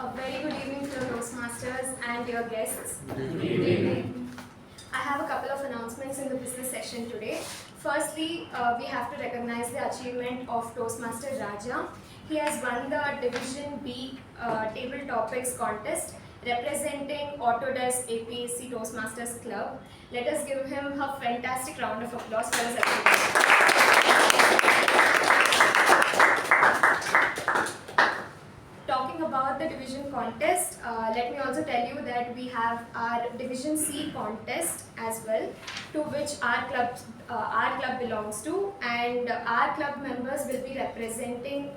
A very good evening to the Toastmasters and your guests. Good evening. I have a couple of announcements in the business session today. Firstly, we have to recognize the achievement of Toastmaster Raja. He has won the Division B Table Topics contest representing Autodesk APAC Toastmasters Club. Let us give him a fantastic round of applause for his achievement. Talking about the division contest, let me also tell you that we have our Division C contest as well, to which our club belongs to, and our club members will be representing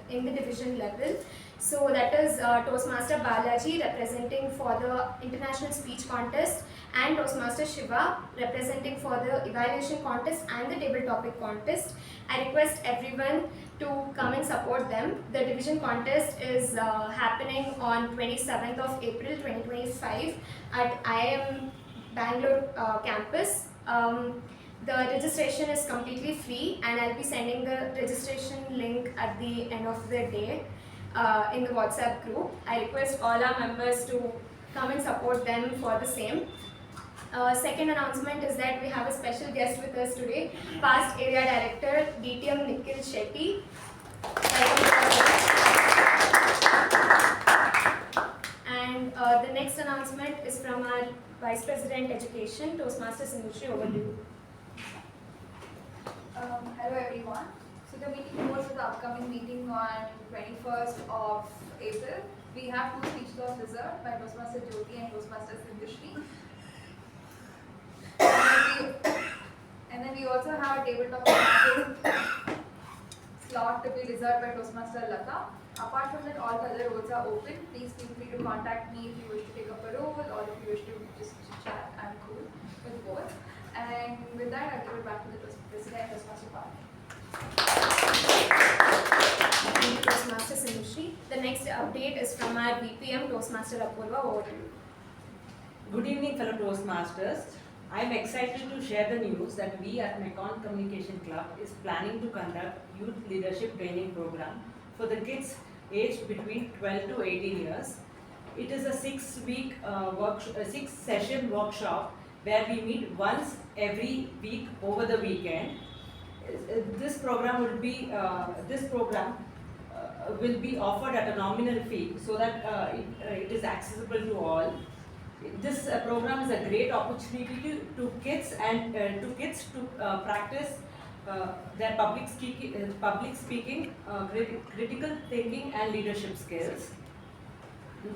in the division level. So that is Toastmaster Balaji representing for the International Speech Contest, and Toastmaster Shiva representing for the Evaluation Contest and the Table Topic Contest. I request everyone to come and support them. The division contest is happening on 27th of April 2025 at IIM Bangalore campus. The registration is completely free, and I'll be sending the registration link at the end of the day in the WhatsApp group. I request all our members to come and support them for the same. Second announcement is that we have a special guest with us today, past area director DTM Nikhil Shetty. And the next announcement is from our Vice President Education, Toastmaster Sindhushree. Over to you. Hello everyone. So the meeting goes to the upcoming meeting on 21st of April. We have two speech slots reserved by Toastmaster Jyothi and Toastmaster Sindhushree. And then we also have a tabletop slot to be reserved by Toastmaster Latha. Apart from that, all the other roles are open. Please feel free to contact me if you wish to take up a role or if you wish to just chat. I'm cool with both. And with that, I'll give it back to the President, Toastmaster Pavani. Thank you, Toastmaster Sindhushree. The next update is from our BPM, Toastmaster Apoorva. Over to you. Good evening, fellow Toastmasters. I am excited to share the news that we at Mekon Communication Club is planning to conduct youth leadership training program for the kids aged between 12 to 18 years. It is a 6-session workshop where we meet once every week over the weekend. This program will be offered at a nominal fee so that it is accessible to all. This program is a great opportunity to kids to practice their public speaking, critical thinking and leadership skills.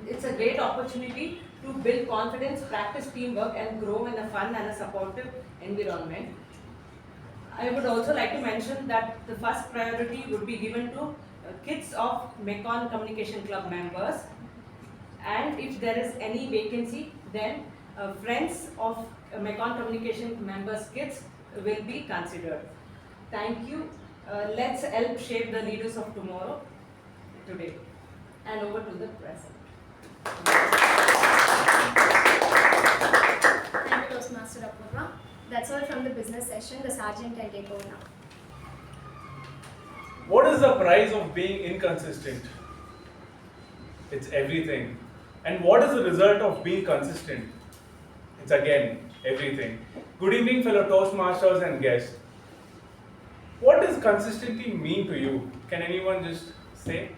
It's a great opportunity to build confidence, practice teamwork and grow in a fun and a supportive environment. I would also like to mention that the first priority would be given to kids of Mekon Communication Club members, and if there is any vacancy, then friends of Mekon Communication members' kids will be considered. Thank you. Let's help shape the leaders of tomorrow today. And over to the present. Thank you, Toastmaster Apoorva. That's all from the business session. The sergeant can take over now. What is the price of being inconsistent? It's everything. And what is the result of being consistent? It's again everything. Good evening, fellow Toastmasters and guests. What does consistency mean to you? Can anyone just say?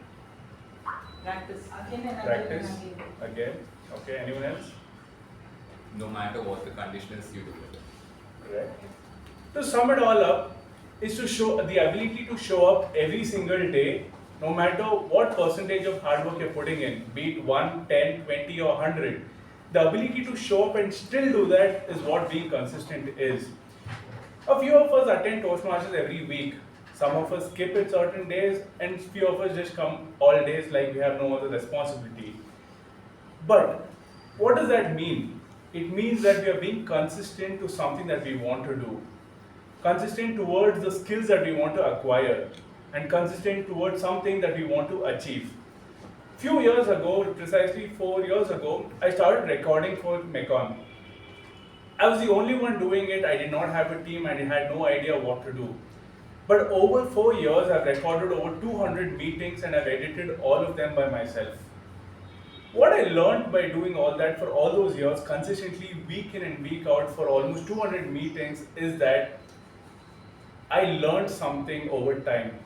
Practice. Practice. Again. Okay, anyone else? No matter what the condition is, you do it. Correct. To sum it all up, is to show the ability to show up every single day, no matter what percentage of hard work you're putting in, be it 1, 10, 20 or 100. The ability to show up and still do that is what being consistent is. A few of us attend Toastmasters every week. Some of us skip it certain days and few of us just come all days like we have no other responsibility. But what does that mean? It means that we are being consistent to something that we want to do. Consistent towards the skills that we want to acquire, and consistent towards something that we want to achieve. Few years ago, precisely 4 years ago, I started recording for Mekon. I was the only one doing it. I did not have a team and I had no idea what to do. But over 4 years, I've recorded over 200 meetings and I've edited all of them by myself. What I learned by doing all that for all those years, consistently, week in and week out, for almost 200 meetings, is that I learned something over time.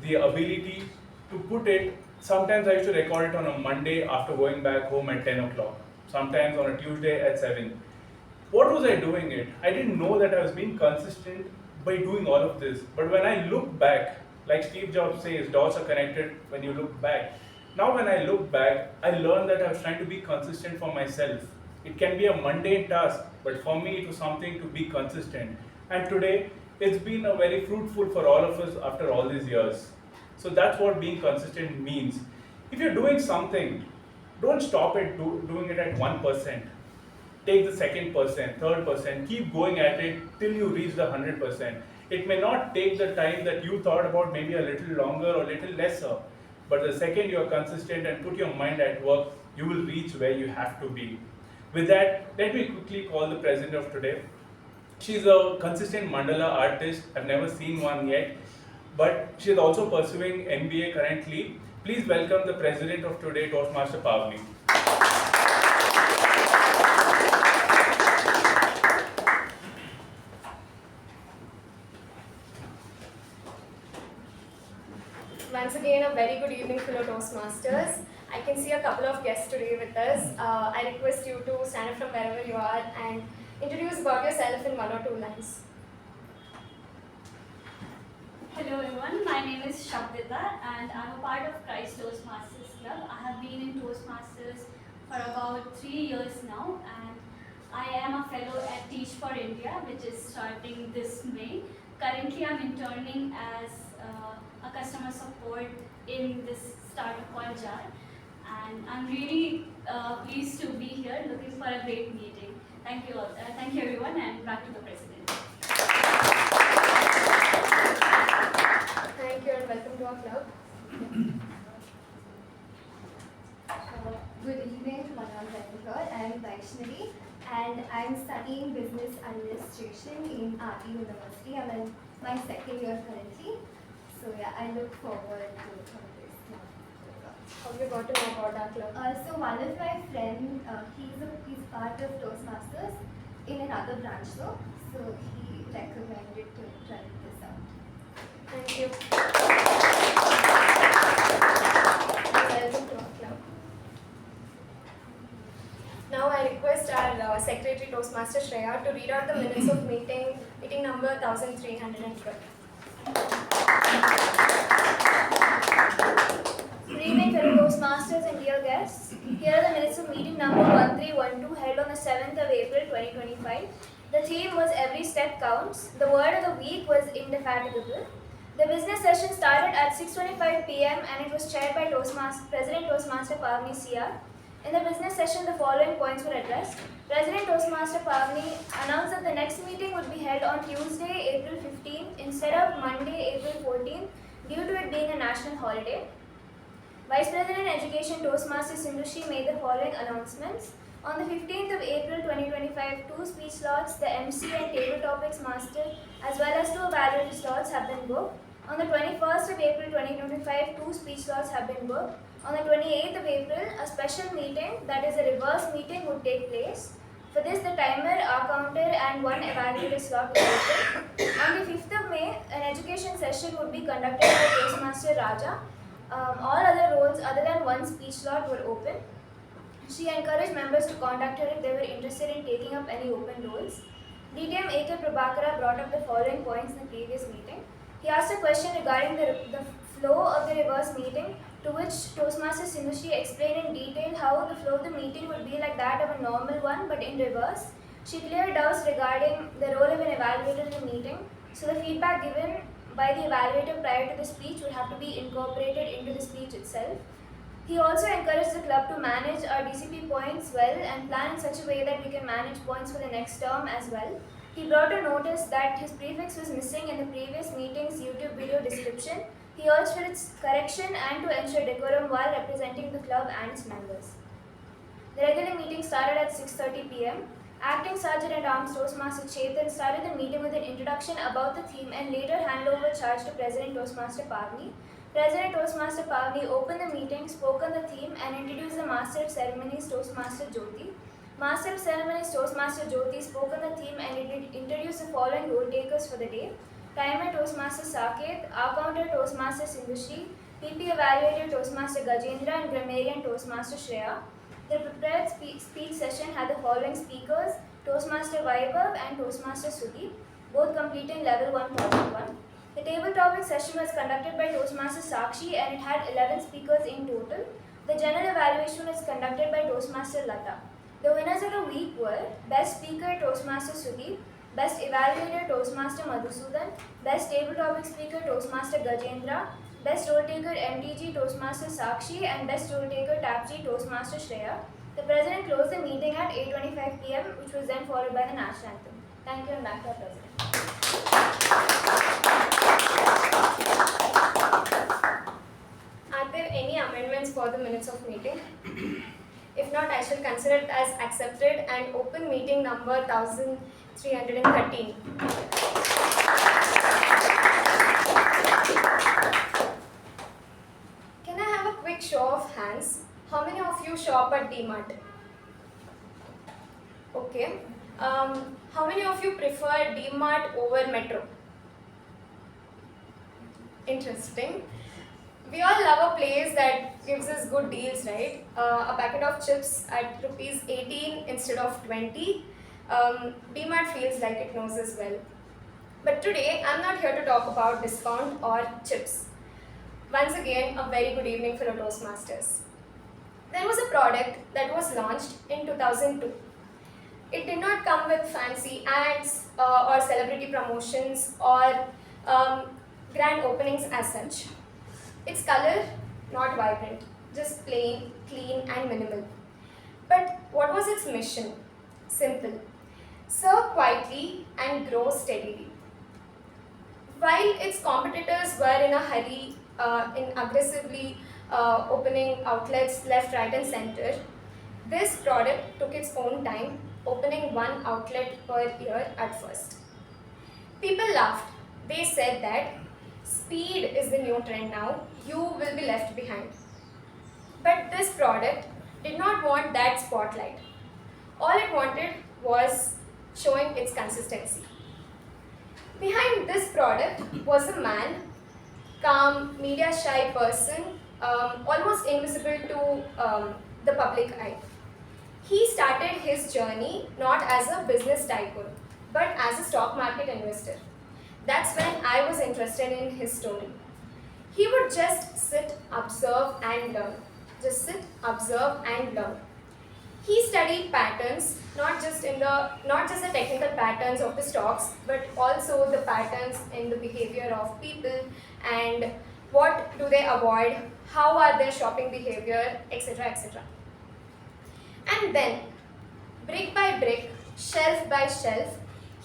The ability to put it, sometimes I used to record it on a Monday after going back home at 10 o'clock, sometimes on a Tuesday at 7. What was I doing it? I didn't know that I was being consistent by doing all of this. But when I look back, like Steve Jobs says, dots are connected when you look back. Now when I look back, I learned that I was trying to be consistent for myself. It can be a mundane task, but for me it was something to be consistent. And today, it's been a very fruitful for all of us after all these years. So that's what being consistent means. If you're doing something, don't stop at doing it at 1%. Take the second percent, third percent, keep going at it till you reach the 100%. It may not take the time that you thought about, maybe a little longer or a little lesser, but the second you are consistent and put your mind at work, you will reach where you have to be. With that, let me quickly call the president of today. She's a consistent mandala artist. I've never seen one yet, but she's also pursuing MBA currently. Please welcome the president of today, Toastmaster Pavani. Once again, a very good evening, fellow Toastmasters. I can see a couple of guests today with us. I request you to stand up from wherever you are and introduce about yourself in 1 or 2 lines. Hello everyone, my name is Shakshita and I'm a part of Christ Toastmasters Club. I have been in Toastmasters for about 3 years now and I am a fellow at Teach for India, which is starting this May. Currently I'm interning as a customer support in this startup called JAR and I'm really pleased to be here looking for a great meeting. Thank you all. Thank you everyone and back to the president. Thank you and welcome to our club. Good evening to Madam Gajendra. I am Vaishnavi and I am studying business administration in RT University. I'm in my second year currently. So yeah, I look forward to this club. How you got to know about our club? So one of my friends, he's part of Toastmasters in another branch though. So he recommended to try this out. Thank you. Welcome to our club. Now I request our Secretary Toastmaster Shreya to read out the minutes of meeting number 1312. Good evening, fellow Toastmasters and dear guests. Here are the minutes of meeting number 1312 held on the 7th of April 2025. The theme was Every Step Counts. The word of the week was indefatigable. The business session started at 6:25 p.m. and it was chaired by President Toastmaster Pavani CR. In the business session, the following points were addressed. President Toastmaster Pavani announced that the next meeting would be held on Tuesday, April 15th instead of Monday, April 14th due to it being a national holiday. Vice President Education Toastmaster Sindhushree made the following announcements. On the 15th of April 2025, 2 speech slots, the MC and table topics master, as well as 2 evaluator slots have been booked. On the 21st of April 2025, 2 speech slots have been booked. On the 28th of April, a special meeting, that is a reverse meeting, would take place. For this, the timer, our counter, and 1 evaluator slot will open. On the 5th of May, an education session would be conducted by Toastmaster Raja. All other roles other than 1 speech slot were open. She encouraged members to contact her if they were interested in taking up any open roles. DTM A.K. Prabhakara brought up the following points in the previous meeting. He asked a question regarding the flow of the reverse meeting, to which Toastmaster Sindhushree explained in detail how the flow of the meeting would be like that of a normal one but in reverse. She cleared doubts regarding the role of an evaluator in the meeting, so the feedback given by the evaluator prior to the speech would have to be incorporated into the speech itself. He also encouraged the club to manage our DCP points well and plan in such a way that we can manage points for the next term as well. He brought a notice that his prefix was missing in the previous meeting's YouTube video description. He urged for its correction and to ensure decorum while representing the club and its members. The regular meeting started at 6:30 p.m. Acting Sergeant at Arms Toastmaster Chetan started the meeting with an introduction about the theme and later handed over charge to President Toastmaster Pavani. President Toastmaster Pavani opened the meeting, spoke on the theme, and introduced the Master of Ceremonies Toastmaster Jyothi. Master of Ceremonies Toastmaster Jyothi spoke on the theme and introduced the following role takers for the day. Timer Toastmaster Saketh, Accounter Toastmaster Sindhushree, PP Evaluator Toastmaster Gajendra, and Grammarian Toastmaster Shreya. The prepared speech session had the following speakers: Toastmaster Vaibhav and Toastmaster Sudhi, both completing level 1.1. The table topic session was conducted by Toastmaster Sakshi and it had 11 speakers in total. The general evaluation was conducted by Toastmaster Latha. The winners of the week were Best Speaker Toastmaster Sudhi, Best Evaluator Toastmaster Madhusudan, Best Table Topic Speaker Toastmaster Gajendra, Best Role Taker MTG Toastmaster Sakshi, and Best Role Taker TAPG Toastmaster Shreya. The President closed the meeting at 8:25 p.m., which was then followed by the National Anthem. Thank you, and back to our President. Are there any amendments for the minutes of meeting? If not, I shall consider it as accepted and open meeting number 1313. Can I have a quick show of hands? How many of you shop at DMart? Okay. How many of you prefer DMart over Metro? Interesting. We all love a place that gives us good deals, right? A packet of chips at rupees 18 instead of 20. DMart feels like it knows us well. But today, I'm not here to talk about discount or chips. Once again, a very good evening, fellow Toastmasters. There was a product that was launched in 2002. It did not come with fancy ads or celebrity promotions or grand openings as such. Its color, not vibrant, just plain, clean and minimal. But what was its mission? Simple. Serve quietly and grow steadily. While its competitors were in a hurry in aggressively opening outlets left, right and center, this product took its own time, opening one outlet per year at first. People laughed. They said that speed is the new trend now, you will be left behind. But this product did not want that spotlight. All it wanted was showing its consistency. Behind this product was a man, calm, media-shy person, almost invisible to the public eye. He started his journey not as a business tycoon, but as a stock market investor. That's when I was interested in his story. He would just sit, observe and learn. Just sit, observe and learn. He studied patterns, not just the technical patterns of the stocks, but also the patterns in the behavior of people and what do they avoid, how are their shopping behavior, etc. etc. And then, brick by brick, shelf by shelf,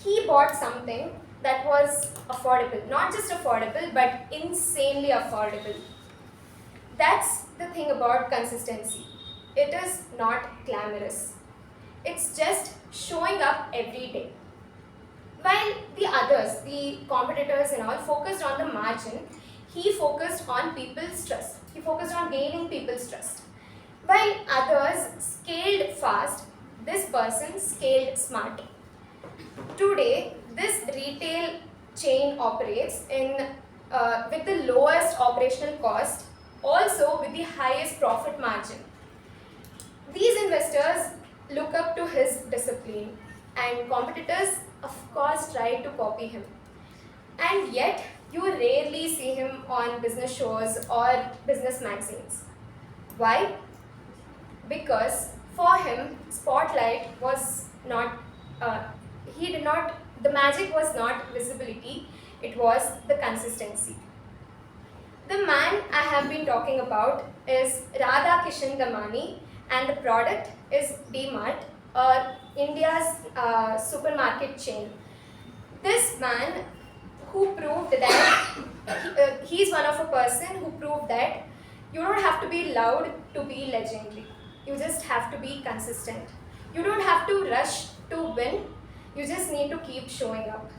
he bought something that was affordable. Not just affordable, but insanely affordable. That's the thing about consistency. It is not glamorous. It's just showing up every day. While the others, the competitors and all, focused on the margin, he focused on people's trust. He focused on gaining people's trust. While others scaled fast, this person scaled smart. Today, this retail chain operates with the lowest operational cost, also with the highest profit margin. These investors look up to his discipline, and competitors, of course, try to copy him. And yet, you rarely see him on business shows or business magazines. Why? Because for him, spotlight was not, the magic was not visibility, it was the consistency. The man I have been talking about is Radha Kishan Damani, and the product is DMart, India's supermarket chain. This man who proved that he's one of a person who proved that you don't have to be loud to be legendary. You just have to be consistent. You don't have to rush to win. You just need to keep showing up.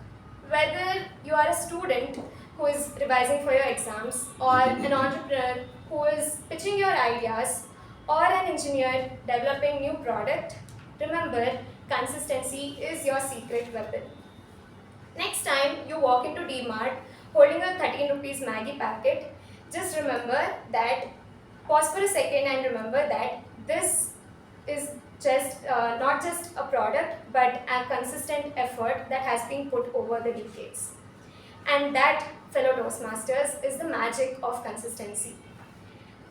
Whether you are a student who is revising for your exams, or an entrepreneur who is pitching your ideas, or an engineer developing new product, remember, consistency is your secret weapon. Next time you walk into D-Mart holding a 13 rupees Maggie packet, just remember that, pause for a second and remember that this is just not just a product but a consistent effort that has been put over the decades. And that, fellow Toastmasters, is the magic of consistency.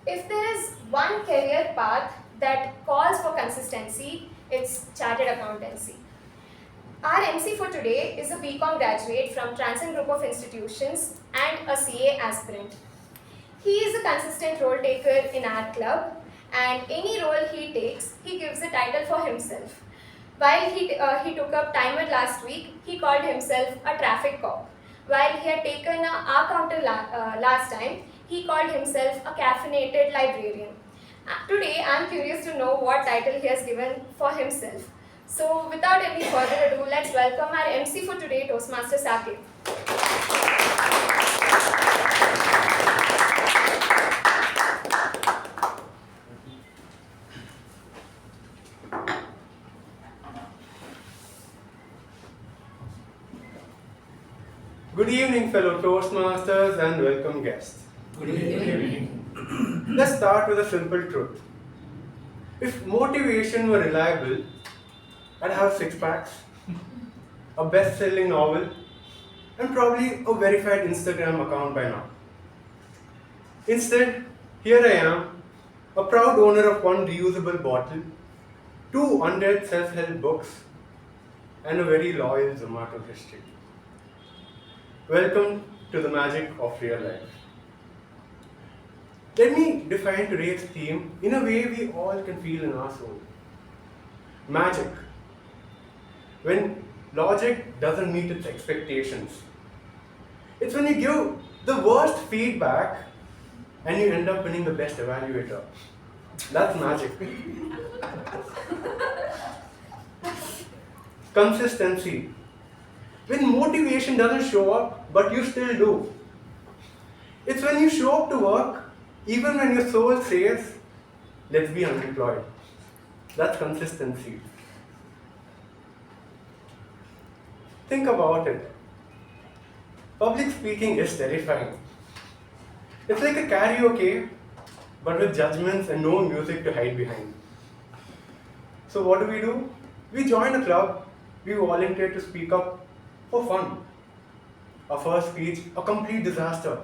If there is one career path that calls for consistency, it's chartered accountancy. Our MC for today is a BCom graduate from Transcend Group of Institutions and a CA aspirant. He is a consistent role taker in our club, and any role he takes, he gives a title for himself. While he took up timer last week, he called himself a traffic cop. While he had taken a counter last time, he called himself a caffeinated librarian. Today, I am curious to know what title he has given for himself. So, without any further ado, let's welcome our MC for today, Toastmaster Saketh. Good evening, fellow Toastmasters and welcome guests. Good evening. Let's start with a simple truth. If motivation were reliable, I'd have 6 packs, a best-selling novel, and probably a verified Instagram account by now. Instead, here I am, a proud owner of 1 reusable bottle, 2 unread self-help books, and a very loyal Zomato history. Welcome to the magic of real life. Let me define today's theme in a way we all can feel in our soul. Magic. When logic doesn't meet its expectations. It's when you give the worst feedback and you end up winning the best evaluator. That's magic. Consistency. When motivation doesn't show up, but you still do. It's when you show up to work, even when your soul says, let's be unemployed. That's consistency. Think about it. Public speaking is terrifying. It's like a karaoke, but with judgments and no music to hide behind. So what do? We join a club, we volunteer to speak up for fun. Our first speech, a complete disaster.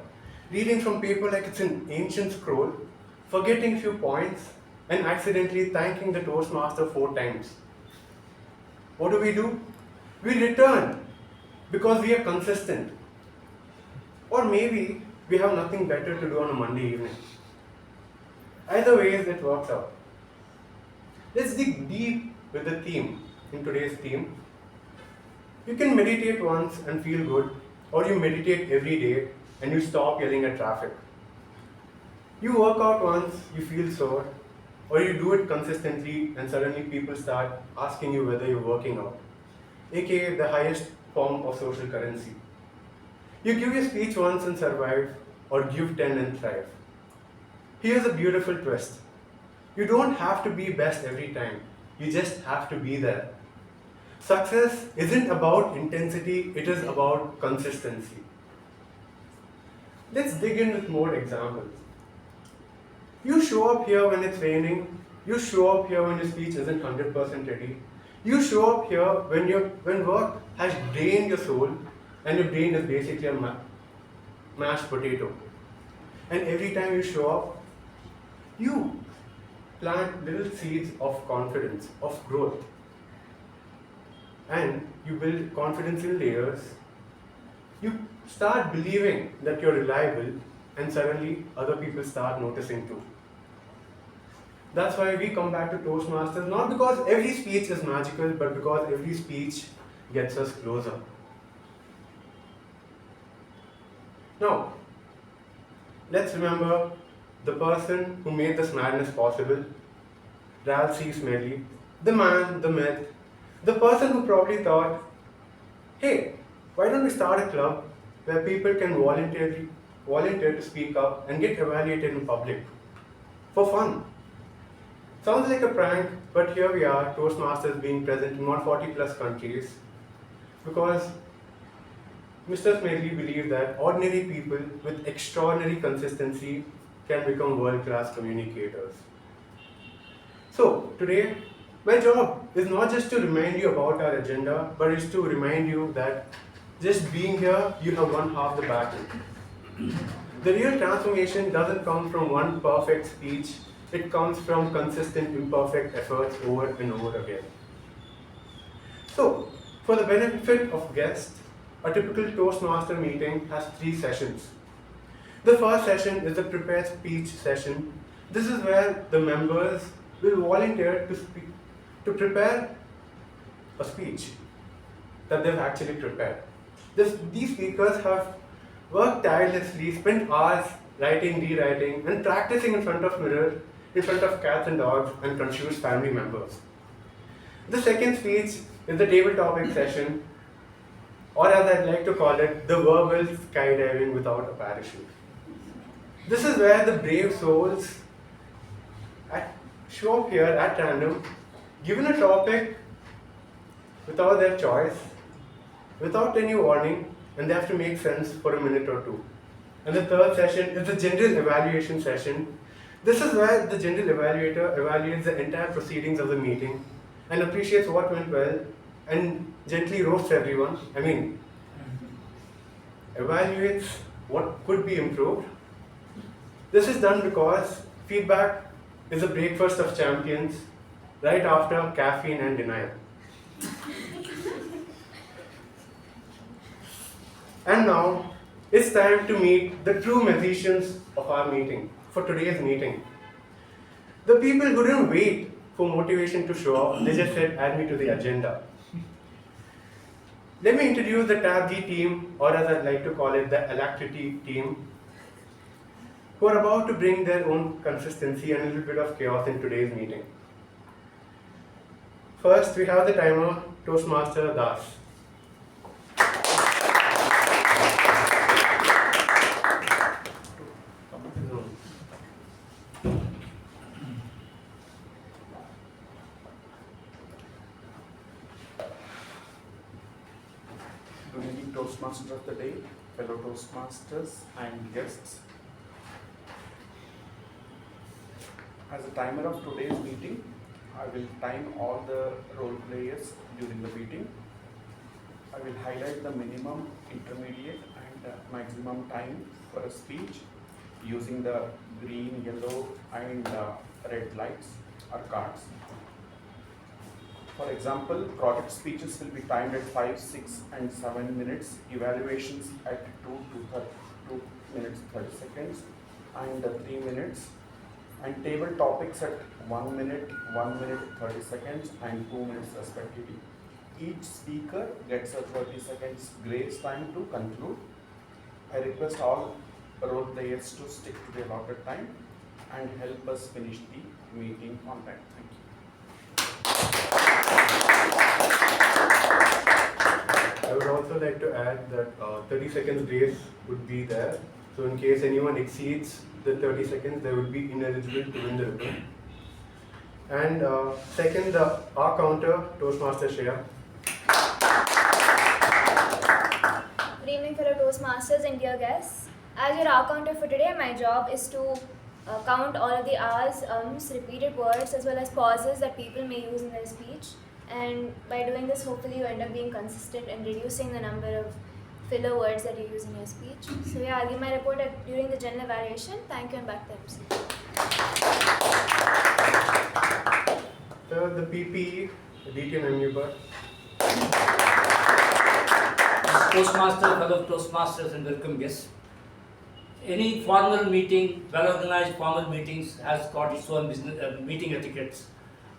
Reading from paper like it's an ancient scroll, forgetting a few points, and accidentally thanking the Toastmaster 4 times. What do? We return because we are consistent. Or maybe we have nothing better to do on a Monday evening. Either way, it works out. Let's dig deep with the theme in today's theme. You can meditate once and feel good, or you meditate every day and you stop yelling at traffic. You work out once, you feel sore, or you do it consistently and suddenly people start asking you whether you're working out, aka the highest form of social currency. You give your speech once and survive, or give 10 and thrive. Here's a beautiful twist. You don't have to be best every time, you just have to be there. Success isn't about intensity, it is about consistency. Let's dig in with more examples. You show up here when it's raining, you show up here when your speech isn't 100% ready, you show up here when work has drained your soul and your brain is basically a mashed potato. And every time you show up, you plant little seeds of confidence, of growth. And you build confidence in layers. You start believing that you're reliable, and suddenly other people start noticing too. That's why we come back to Toastmasters, not because every speech is magical, but because every speech gets us closer. Now, let's remember the person who made this madness possible, Ralph C. Smedley, the man, the myth, the person who probably thought, hey, why don't we start a club where people can volunteer to speak up and get evaluated in public for fun. Sounds like a prank, but here we are, Toastmasters being present in 140 plus countries, because Mr. Smedley believed that ordinary people with extraordinary consistency can become world-class communicators. So, today, my job is not just to remind you about our agenda, but is to remind you that just being here, you have won half the battle. The real transformation doesn't come from one perfect speech, it comes from consistent imperfect efforts over and over again. So, for the benefit of guests, a typical Toastmaster meeting has 3 sessions. The first session is the prepared speech session. This is where the members will volunteer to prepare a speech that they've actually prepared. These speakers have worked tirelessly, spent hours writing, rewriting, and practicing in front of mirror, in front of cats and dogs, and confused family members. The second speech is the table topic session, or as I'd like to call it, the verbal skydiving without a parachute. This is where the brave souls show up here at random, given a topic without their choice, without any warning, and they have to make sense for a minute or two. And the third session is the general evaluation session. This is where the general evaluator evaluates the entire proceedings of the meeting and appreciates what went well and gently roasts everyone. Evaluates what could be improved. This is done because feedback is a breakfast of champions right after caffeine and denial. And now, it's time to meet the true musicians of our meeting, for today's meeting. The people who didn't wait for motivation to show up, they just said, add me to the agenda. Let me introduce the TAPG team, or as I'd like to call it, the Alacrity team, who are about to bring their own consistency and a little bit of chaos in today's meeting. First, we have the timer, Toastmaster Das. Good evening, Toastmasters of the day, fellow Toastmasters and guests. As a timer of today's meeting, I will time all the role players during the meeting. I will highlight the minimum, intermediate and maximum time for a speech using the green, yellow and red lights or cards. For example, project speeches will be timed at 5, 6 and 7 minutes, evaluations at 2 minutes 30 seconds and 3 minutes, and table topics at 1 minute, 1 minute 30 seconds and 2 minutes respectively. Each speaker gets a 30 seconds grace time to conclude. I request all role players to stick to the allotted time and help us finish the meeting on time. Thank you. I would also like to add that 30 seconds grace would be there. So in case anyone exceeds the 30 seconds, they would be ineligible to win the ribbon. And second, the R counter, Toastmaster Shreya. Good evening, fellow Toastmasters and dear guests. As your hour counter for today, my job is to count all of the R's, repeated words, as well as pauses that people may use in their speech. And by doing this, hopefully you end up being consistent and reducing the number of filler words that you use in your speech. So yeah, I'll give my report during the general evaluation. Thank you and back to MC. Third, the PPE, the DTM and U Bhat. Toastmaster, fellow Toastmasters and welcome guests. Any formal meeting, well-organized formal meetings has got its own business, meeting etiquettes,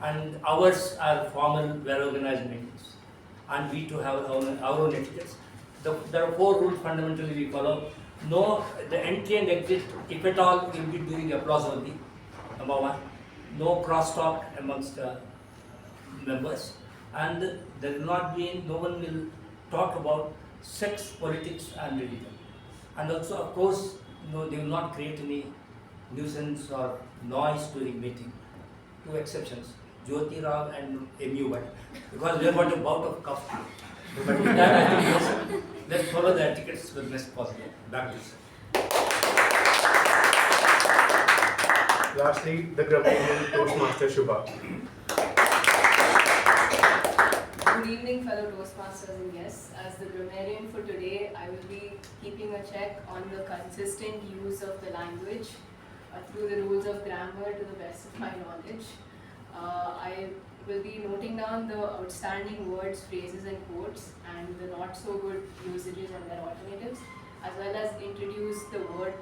and ours are formal, well-organized meetings, and we too have our own etiquettes. There are 4 rules fundamentally we follow. No, the entry and exit, if at all, will be during applause only. Number 1. No crosstalk amongst the members, and there will not be, no one will talk about sex, politics and religion. And also, of course, they will not create any nuisance or noise during meeting. Two exceptions, Jyothi and U Bhat, because we have got a bout of cough. But with that, I think let's follow the etiquettes to the best possible. Back to you, sir. Lastly, the Grammarian Toastmaster Shuba. Good evening, fellow Toastmasters and guests. As the grammarian for today, I will be keeping a check on the consistent use of the language through the rules of grammar to the best of my knowledge. I will be noting down the outstanding words, phrases and quotes and the not so good usages and their alternatives, as well as introduce the word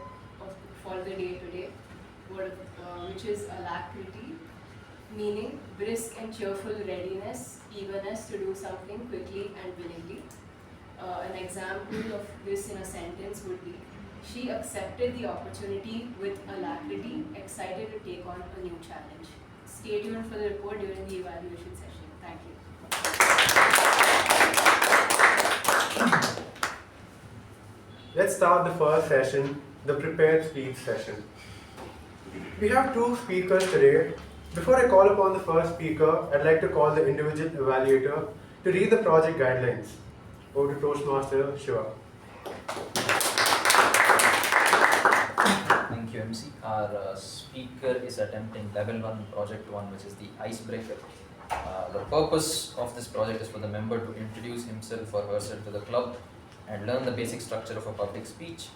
for the day today, which is alacrity, meaning brisk and cheerful readiness, eagerness to do something quickly and willingly. An example of this in a sentence would be, she accepted the opportunity with alacrity, excited to take on a new challenge. Stay tuned for the report during the evaluation session. Thank you. Let's start the first session, the prepared speech session. We have two speakers today. Before I call upon the first speaker, I'd like to call the individual evaluator to read the project guidelines. Over to Toastmaster Shiva. Thank you, MC. Our speaker is attempting level 1, project 1, which is the icebreaker. The purpose of this project is for the member to introduce himself or herself to the club and learn the basic structure of a public speech.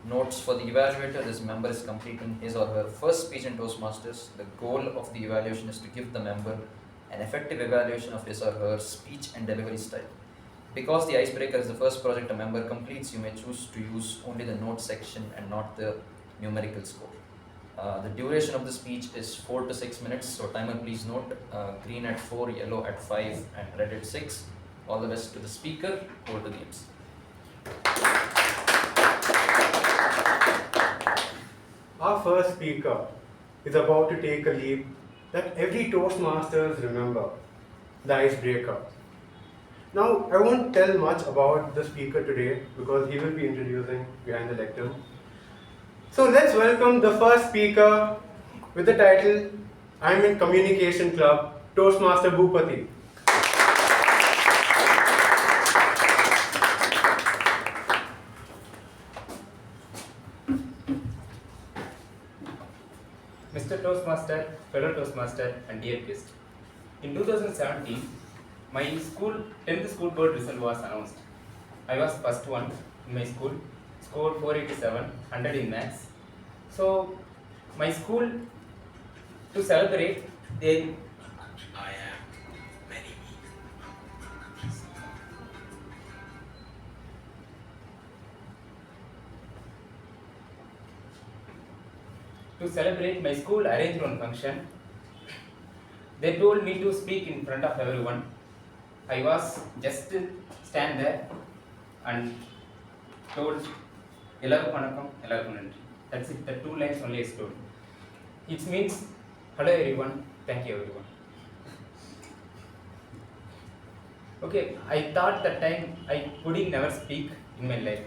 Notes for the evaluator: this member is completing his or her first speech in Toastmasters. The goal of the evaluation is to give the member an effective evaluation of his or her speech and delivery style. Because the icebreaker is the first project a member completes, you may choose to use only the notes section and not the numerical score. The duration of the speech is 4 to 6 minutes, so timer please note, green at 4, yellow at 5 and red at 6. All the best to the speaker, over to the MC. Our first speaker is about to take a leap that every Toastmasters remember, the icebreaker. Now, I won't tell much about the speaker today because he will be introducing behind the lectern. So let's welcome the first speaker with the title, I'm in Communication Club, Toastmaster Boopathi. Mr. Toastmaster, fellow Toastmaster and dear guest. In 2017, my 10th school board result was announced. I was first one in my school, scored 487, 100 in maths. So my school, to celebrate, they To celebrate, my school arranged one function. They told me to speak in front of everyone. I was just stand there and told Ellarukum Vanakkam, Ellarukum Nandri. That's it, the 2 lines only I told. It means hello everyone, thank you everyone. Okay, I thought that time I couldn't never speak in my life.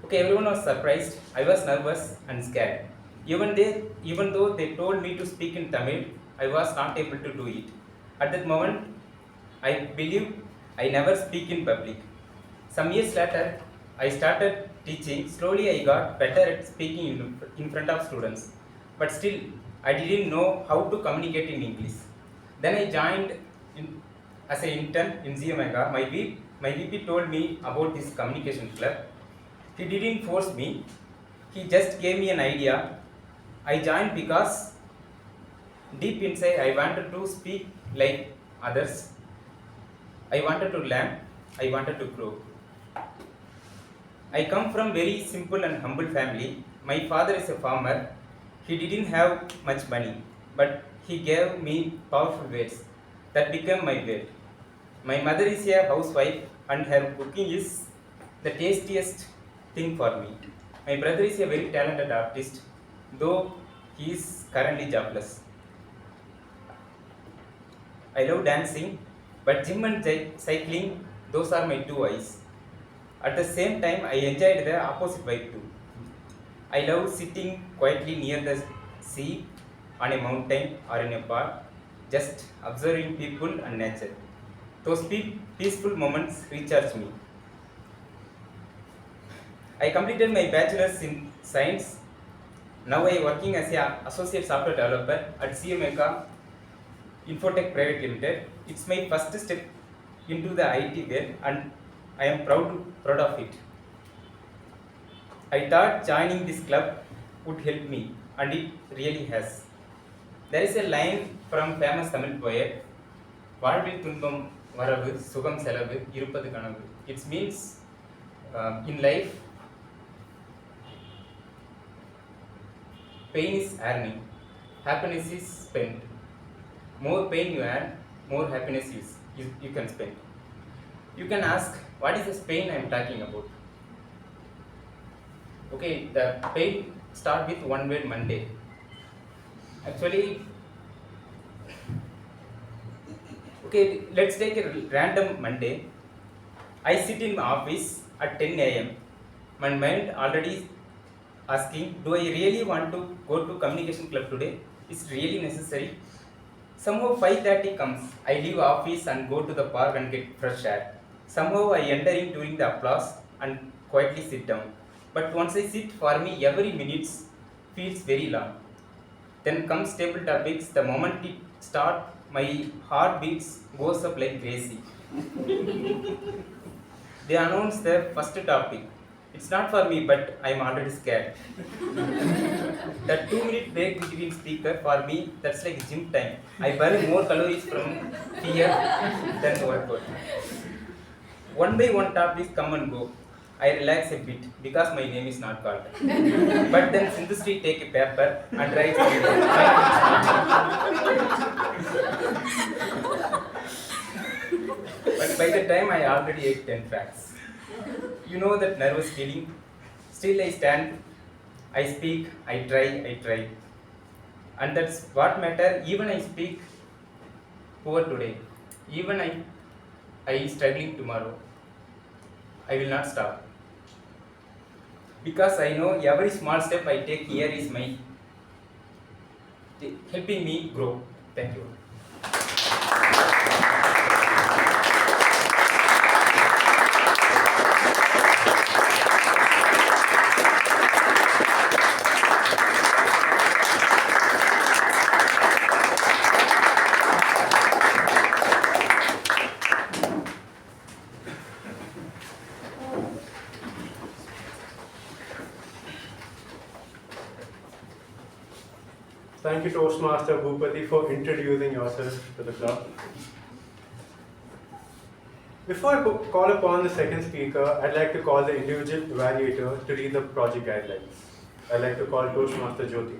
Okay, everyone was surprised. I was nervous and scared. Even though they told me to speak in Tamil, I was not able to do it. At that moment, I believe I never speak in public. Some years later, I started teaching. Slowly, I got better at speaking in front of students. But still, I didn't know how to communicate in English. Then I joined as an intern in Z Omega. My VP told me about this communication club. He didn't force me, he just gave me an idea. I joined because deep inside I wanted to speak like others. I wanted to learn, I wanted to grow. I come from very simple and humble family. My father is a farmer. He didn't have much money, but he gave me powerful words that became my weight. My mother is a housewife and her cooking is the tastiest thing for me. My brother is a very talented artist, though he is currently jobless. I love dancing, but gym and cycling Those are my two eyes. At the same time, I enjoyed the opposite vibe too. I love sitting quietly near the sea, on a mountain or in a park, just observing people and nature. Those peaceful moments recharge me. I completed my bachelor's in science. Now I am working as an associate software developer at CMECA Infotech Private Limited. It's my first step into the IT world and I am proud of it. I thought joining this club would help me and it really has. There is a line from famous Tamil poet, வாழ்வில் துன்பம் வரவு சுகம் செலவு இருப்பது கனவு. It means in life, pain is earning, happiness is spent. More pain you earn, more happiness you can spend. You can ask, what is this pain I am talking about? Okay, the pain start with one word, Monday. Actually, okay, let's take a random Monday. I sit in my office at 10 a.m. My mind already asking, do I really want to go to communication club today? Is really necessary? Somehow 5:30 comes. I leave office and go to the park and get fresh air. Somehow I enter in during the applause and quietly sit down. But once I sit, for me every minute feels very long. Then comes table topics. The moment it starts, my heart beats goes up like crazy. They announce the first topic. It's not for me, but I'm already scared. That 2-minute break between speaker, for me, that's like gym time. I burn more calories from fear than workout. One by one topics come and go. I relax a bit because my name is not called. But then Sindhushree take a paper and write But by the time I already ate 10 facts. You know that nervous feeling? Still I stand, I speak, I try. And that's what matter. Even I speak poor today. Even I struggling tomorrow. I will not stop. Because I know every small step I take here is helping me grow. Thank you. Thank you, Toastmaster Boopathi, for introducing yourself to the club. Before I call upon the second speaker, I'd like to call the individual evaluator to read the project guidelines. I'd like to call Toastmaster Jyothi.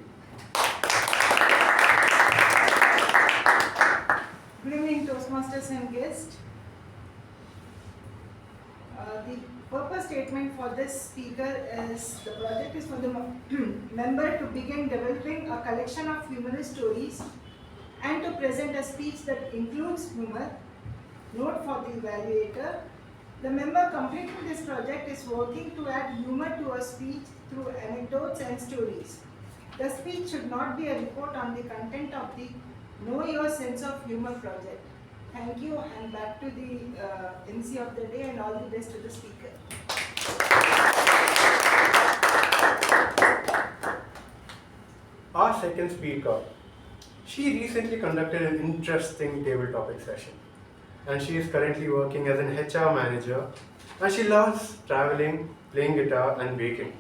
Good evening, Toastmasters and guests. The purpose statement for this speaker is the project is for the member to begin developing a collection of humorous stories and to present a speech that includes humor. Note for the evaluator, the member completing this project is working to add humor to a speech through anecdotes and stories. The speech should not be a report on the content of the Know Your Sense of Humor project. Thank you, and back to the MC of the day, and all the best to the speaker. Our second speaker, she recently conducted an interesting table topic session, and she is currently working as an HR manager, and she loves traveling, playing guitar and baking.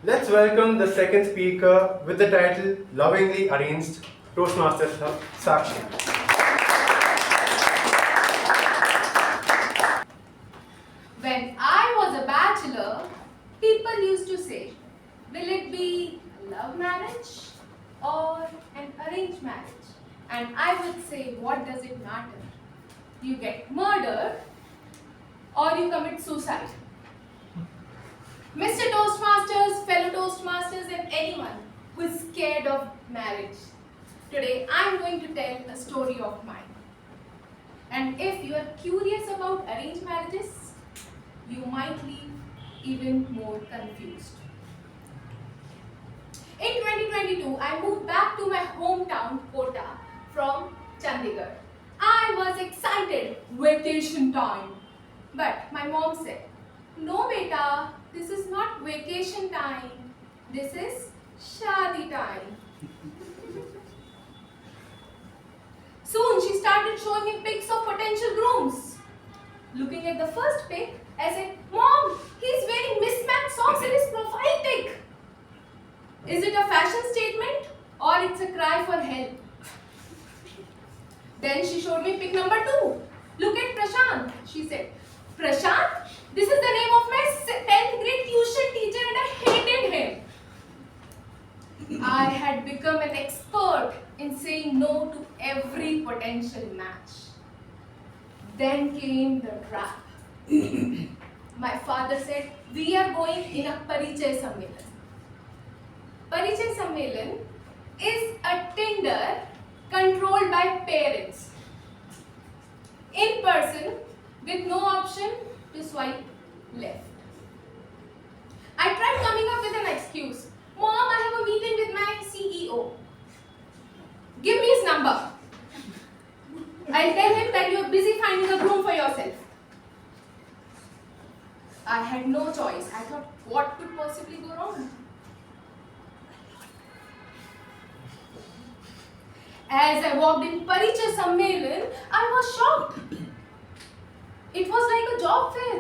Let's welcome the second speaker with the title Lovingly Arranged, Toastmasters Sakshi. When I was a bachelor, people used to say, will it be love marriage or an arranged marriage? And I would say, what does it matter? You get murdered or you commit suicide. Mr. Toastmasters, fellow Toastmasters, and anyone who is scared of marriage, today I am going to tell a story of mine. And if you are curious about arranged marriages, you might leave even more confused. In 2022, I moved back to my hometown, Kota, from Chandigarh. I was excited, vacation time. But my mom said, "No beta, this is not vacation time. This is shadi time." Soon she started showing me pics of potential grooms. Looking at the first pic, I said, "Mom, he's wearing mismatched socks in his profile pic. Is it a fashion statement or it's a cry for help?" Then she showed me pic number 2. "Look at Prashant," she said. "Prashant? This is the name of my 10th grade tuition teacher and I hated him." I had become an expert in saying no to every potential match. Then came the trap. My father said, "We are going in a Parichay Sammelan." Parichay Sammelan is a Tinder controlled by parents. In person with no option to swipe left. I tried coming up with an excuse. "Mom, I have a meeting with my CEO. Give me his number. I'll tell him that you're busy finding a groom for yourself." I had no choice. I thought, what could possibly go wrong? As I walked in Parichay Sammelan, I was shocked. It was like a job fair.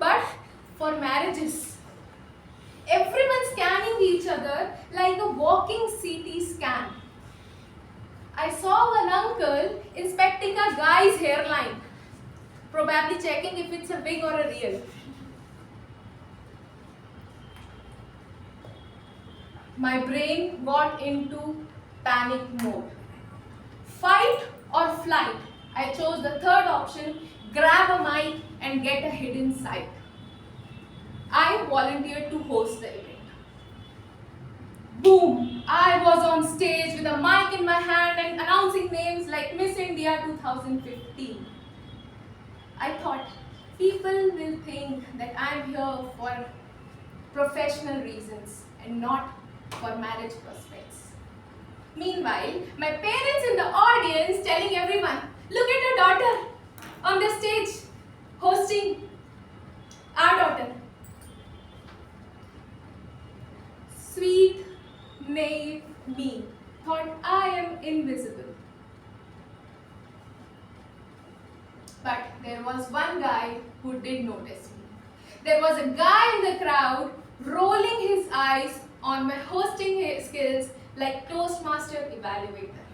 But for marriages. Everyone scanning each other like a walking CT scan. I saw an uncle inspecting a guy's hairline, probably checking if it's a wig or a real. My brain got into panic mode. Fight or flight. I chose the third option, grab a mic and get a hidden sight. I volunteered to host the event. Boom! I was on stage with a mic in my hand and announcing names like Miss India 2015. I thought, people will think that I'm here for professional reasons and not for marriage prospects. Meanwhile, my parents in the audience telling everyone, "Look at your daughter on the stage hosting our daughter." Sweet, naive me thought I am invisible. But there was one guy who did notice me. There was a guy in the crowd rolling his eyes on my hosting skills like Toastmaster Evaluator.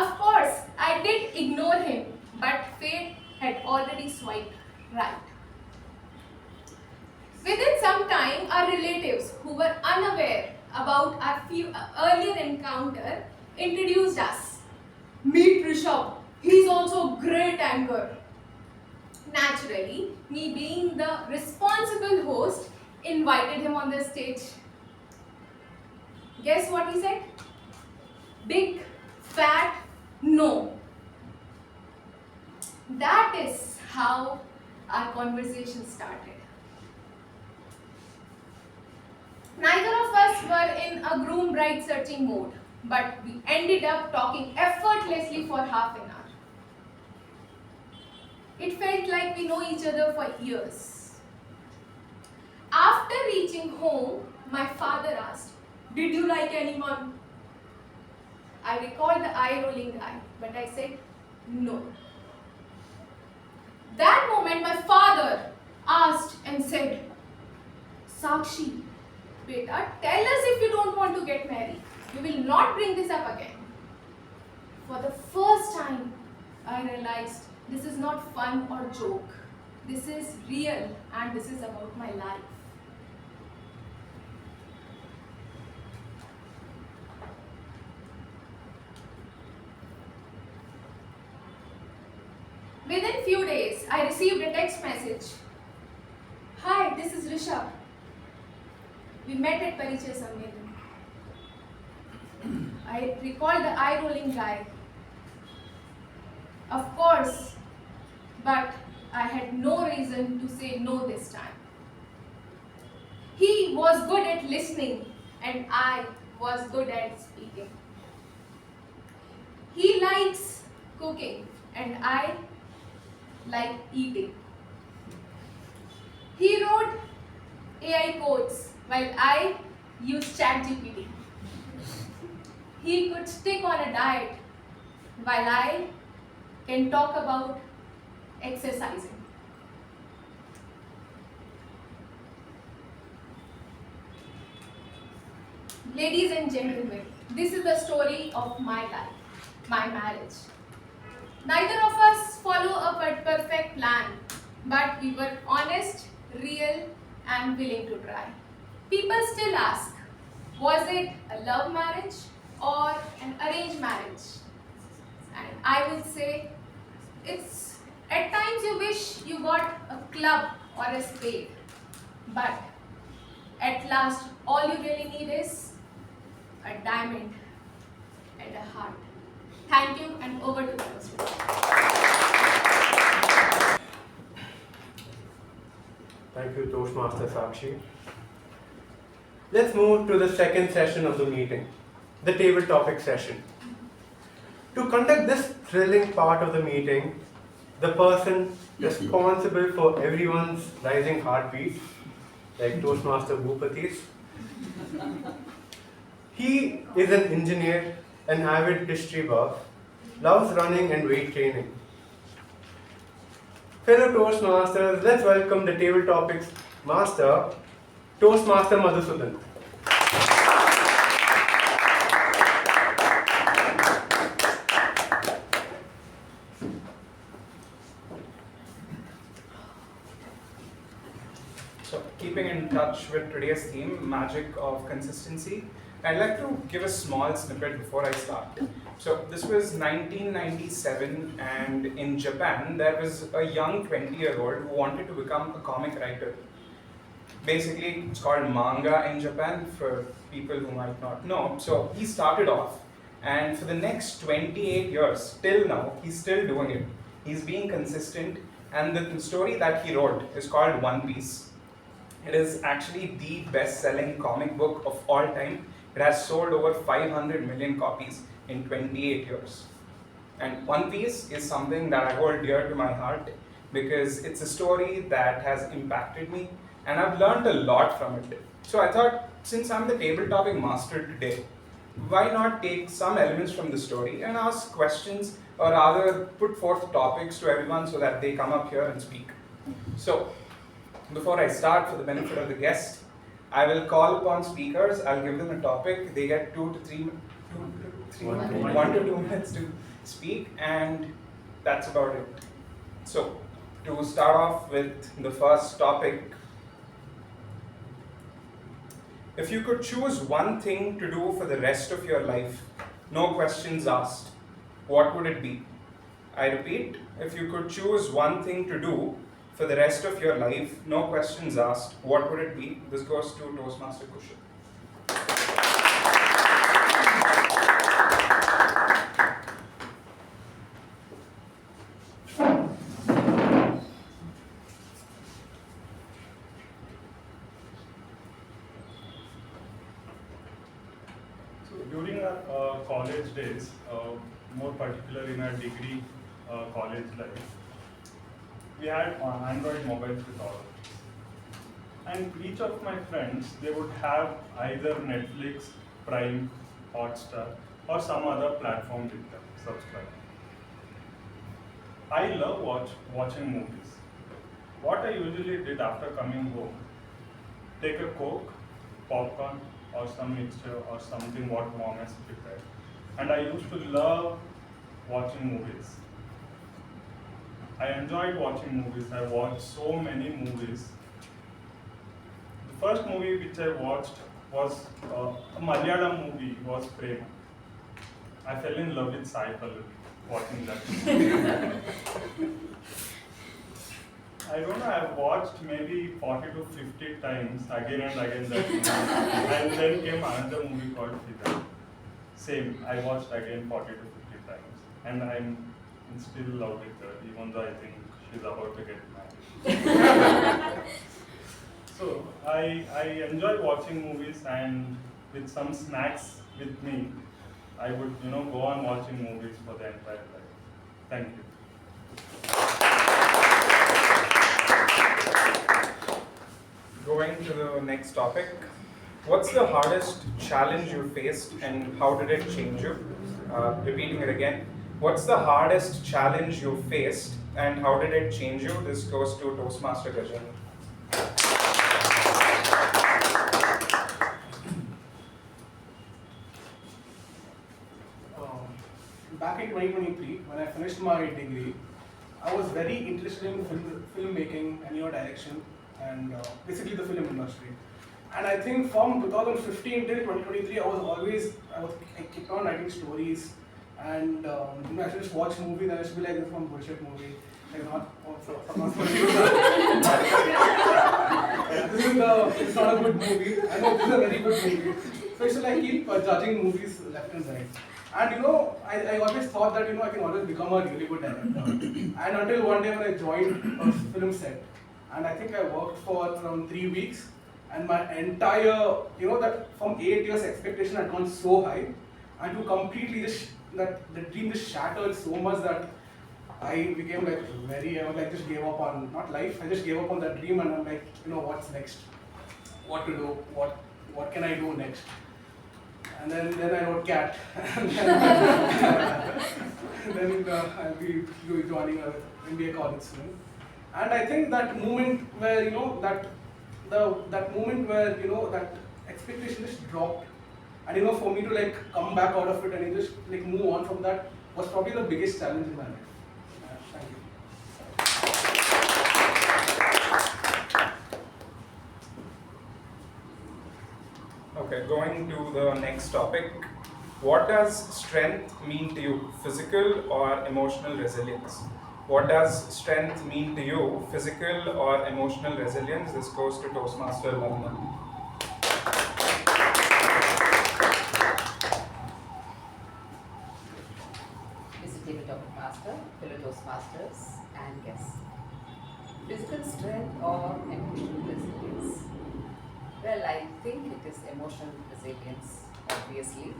Of course, I did ignore him, but fate had already swiped right. Within some time, our relatives who were unaware about our earlier encounter introduced us. "Meet Rishabh, he's also a great anchor." Naturally, me being the responsible host, invited him on the stage. Guess what he said? Big, fat, no. That is how our conversation started. Neither of us were in a groom-bride searching mode, but we ended up talking effortlessly for half an hour. It felt like we know each other for years. After reaching home, my father asked, "Did you like anyone?" I recalled the eye-rolling guy, but I said no. That moment, my father asked and said, "Sakshi, beta, tell us if you don't want to get married. You will not bring this up again." For the first time, I realized this is not fun or joke. This is real and this is about my life. Within few days, I received a text message. "Hi, this is Rishabh. We met at Parichay Sammelan." I recalled the eye-rolling guy. Of course, but I had no reason to say no this time. He was good at listening and I was good at speaking. He likes cooking and I like eating. He wrote AI codes while I used ChatGPT. He could stick on a diet while I can talk about exercising. Ladies and gentlemen, this is the story of my life, my marriage. Neither of us follow a perfect plan, but we were honest, real, and willing to try. People still ask, was it a love marriage or an arranged marriage? And I will say, it's at times you wish you got a club or a spade, but at last all you really need is a diamond and a heart. Thank you, and over to the host. Thank you, Toastmaster Sakshi. Let's move to the second session of the meeting, the table topic session. To conduct this thrilling part of the meeting, the person responsible for everyone's rising heartbeat, like Toastmaster Boopathi, he is an engineer, an avid history buff, loves running and weight training. Fellow Toastmasters, let's welcome the table topics master, Toastmaster Madhusudan. So, keeping in touch with today's theme, magic of consistency, I'd like to give a small snippet before I start. So this was 1997, and in Japan there was a young 20-year-old who wanted to become a comic writer. Basically, it's called manga in Japan for people who might not know. So he started off, and for the next 28 years, till now, he's still doing it. He's being consistent, and the story that he wrote is called One Piece. It is actually the best-selling comic book of all time. It has sold over 500 million copies in 28 years. And One Piece is something that I hold dear to my heart because it's a story that has impacted me and I've learned a lot from it. So I thought, since I'm the table topic master today, why not take some elements from the story and ask questions, or rather put forth topics to everyone so that they come up here and speak. So before I start, for the benefit of the guests, I will call upon speakers. I'll give them a topic. They get 1 to 2 minutes to speak, and that's about it. So, to start off with the first topic, if you could choose one thing to do for the rest of your life, no questions asked, what would it be? I repeat, if you could choose one thing to do for the rest of your life, no questions asked, what would it be? This goes to Toastmaster Kushal. So during our college days, more particular in our degree college life, we had Android mobiles with all of us. And each of my friends, they would have either Netflix, Prime, Hotstar, or some other platform with them, subscribe. I love watching movies. What I usually did after coming home, take a Coke, popcorn, or some mixture, or something what mom has prepared. And I used to love watching movies. I enjoyed watching movies. I watched so many movies. The first movie which I watched was a Malayalam movie, was Prema. I fell in love with Sai Pallavi watching that movie. I don't know, I've watched maybe 40 to 50 times again and again that movie. And then came another movie called Fida. Same, I watched again 40 to 50 times. And I'm and still love with her, even though I think she's about to get married. So I enjoy watching movies, and with some snacks with me, I would go on watching movies for the entire life. Thank you. Going to the next topic. What's the hardest challenge you faced and how did it change you? Repeating it again. What's the hardest challenge you faced and how did it change you? This goes to Toastmaster Gajendra. Back in 2023, when I finished my degree, I was very interested in filmmaking and direction and basically the film industry. And I think from 2015 till 2023, I kept on writing stories and I should just watch movies and I should be like, this is one bullshit movie. Like not for you. This is not a good movie. I know this is a very good movie. So I should like keep judging movies left and right. And I always thought that I can always become a really good director. And until one day when I joined a film set, and I think I worked for around 3 weeks, and my entire, that from 8 years expectation had gone so high, and to completely the dream just shattered so much that I became like just gave up on, not life, I just gave up on that dream and I'm like, what's next? What to do? What can I do next? And then I wrote Cat, and then I'll be joining a MBA college soon. And I think that moment where that moment where that expectation just dropped, and for me to like come back out of it and just like move on from that was probably the biggest challenge in my life. Thank you. Okay, going to the next topic. What does strength mean to you? Physical or emotional resilience? What does strength mean to you? Physical or emotional resilience? This goes to Toastmaster Lalana. Mr. Toastmaster, fellow Toastmasters, and guests. Physical strength or emotional resilience? Well, I think it is emotional resilience, obviously,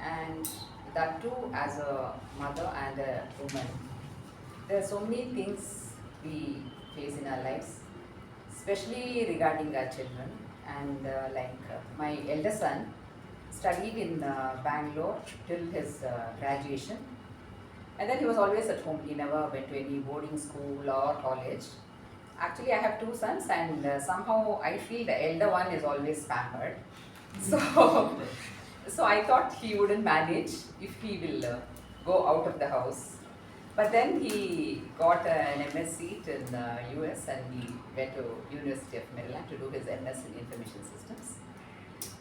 and that too as a mother and a woman. There are so many things we face in our lives, especially regarding our children. And my elder son studied in Bangalore till his graduation, and then he was always at home. He never went to any boarding school or college. Actually, I have two sons, and somehow I feel the elder one is always pampered. So I thought he wouldn't manage if he will go out of the house. But then he got an MS seat in US and he went to University of Maryland to do his MS in Information Systems.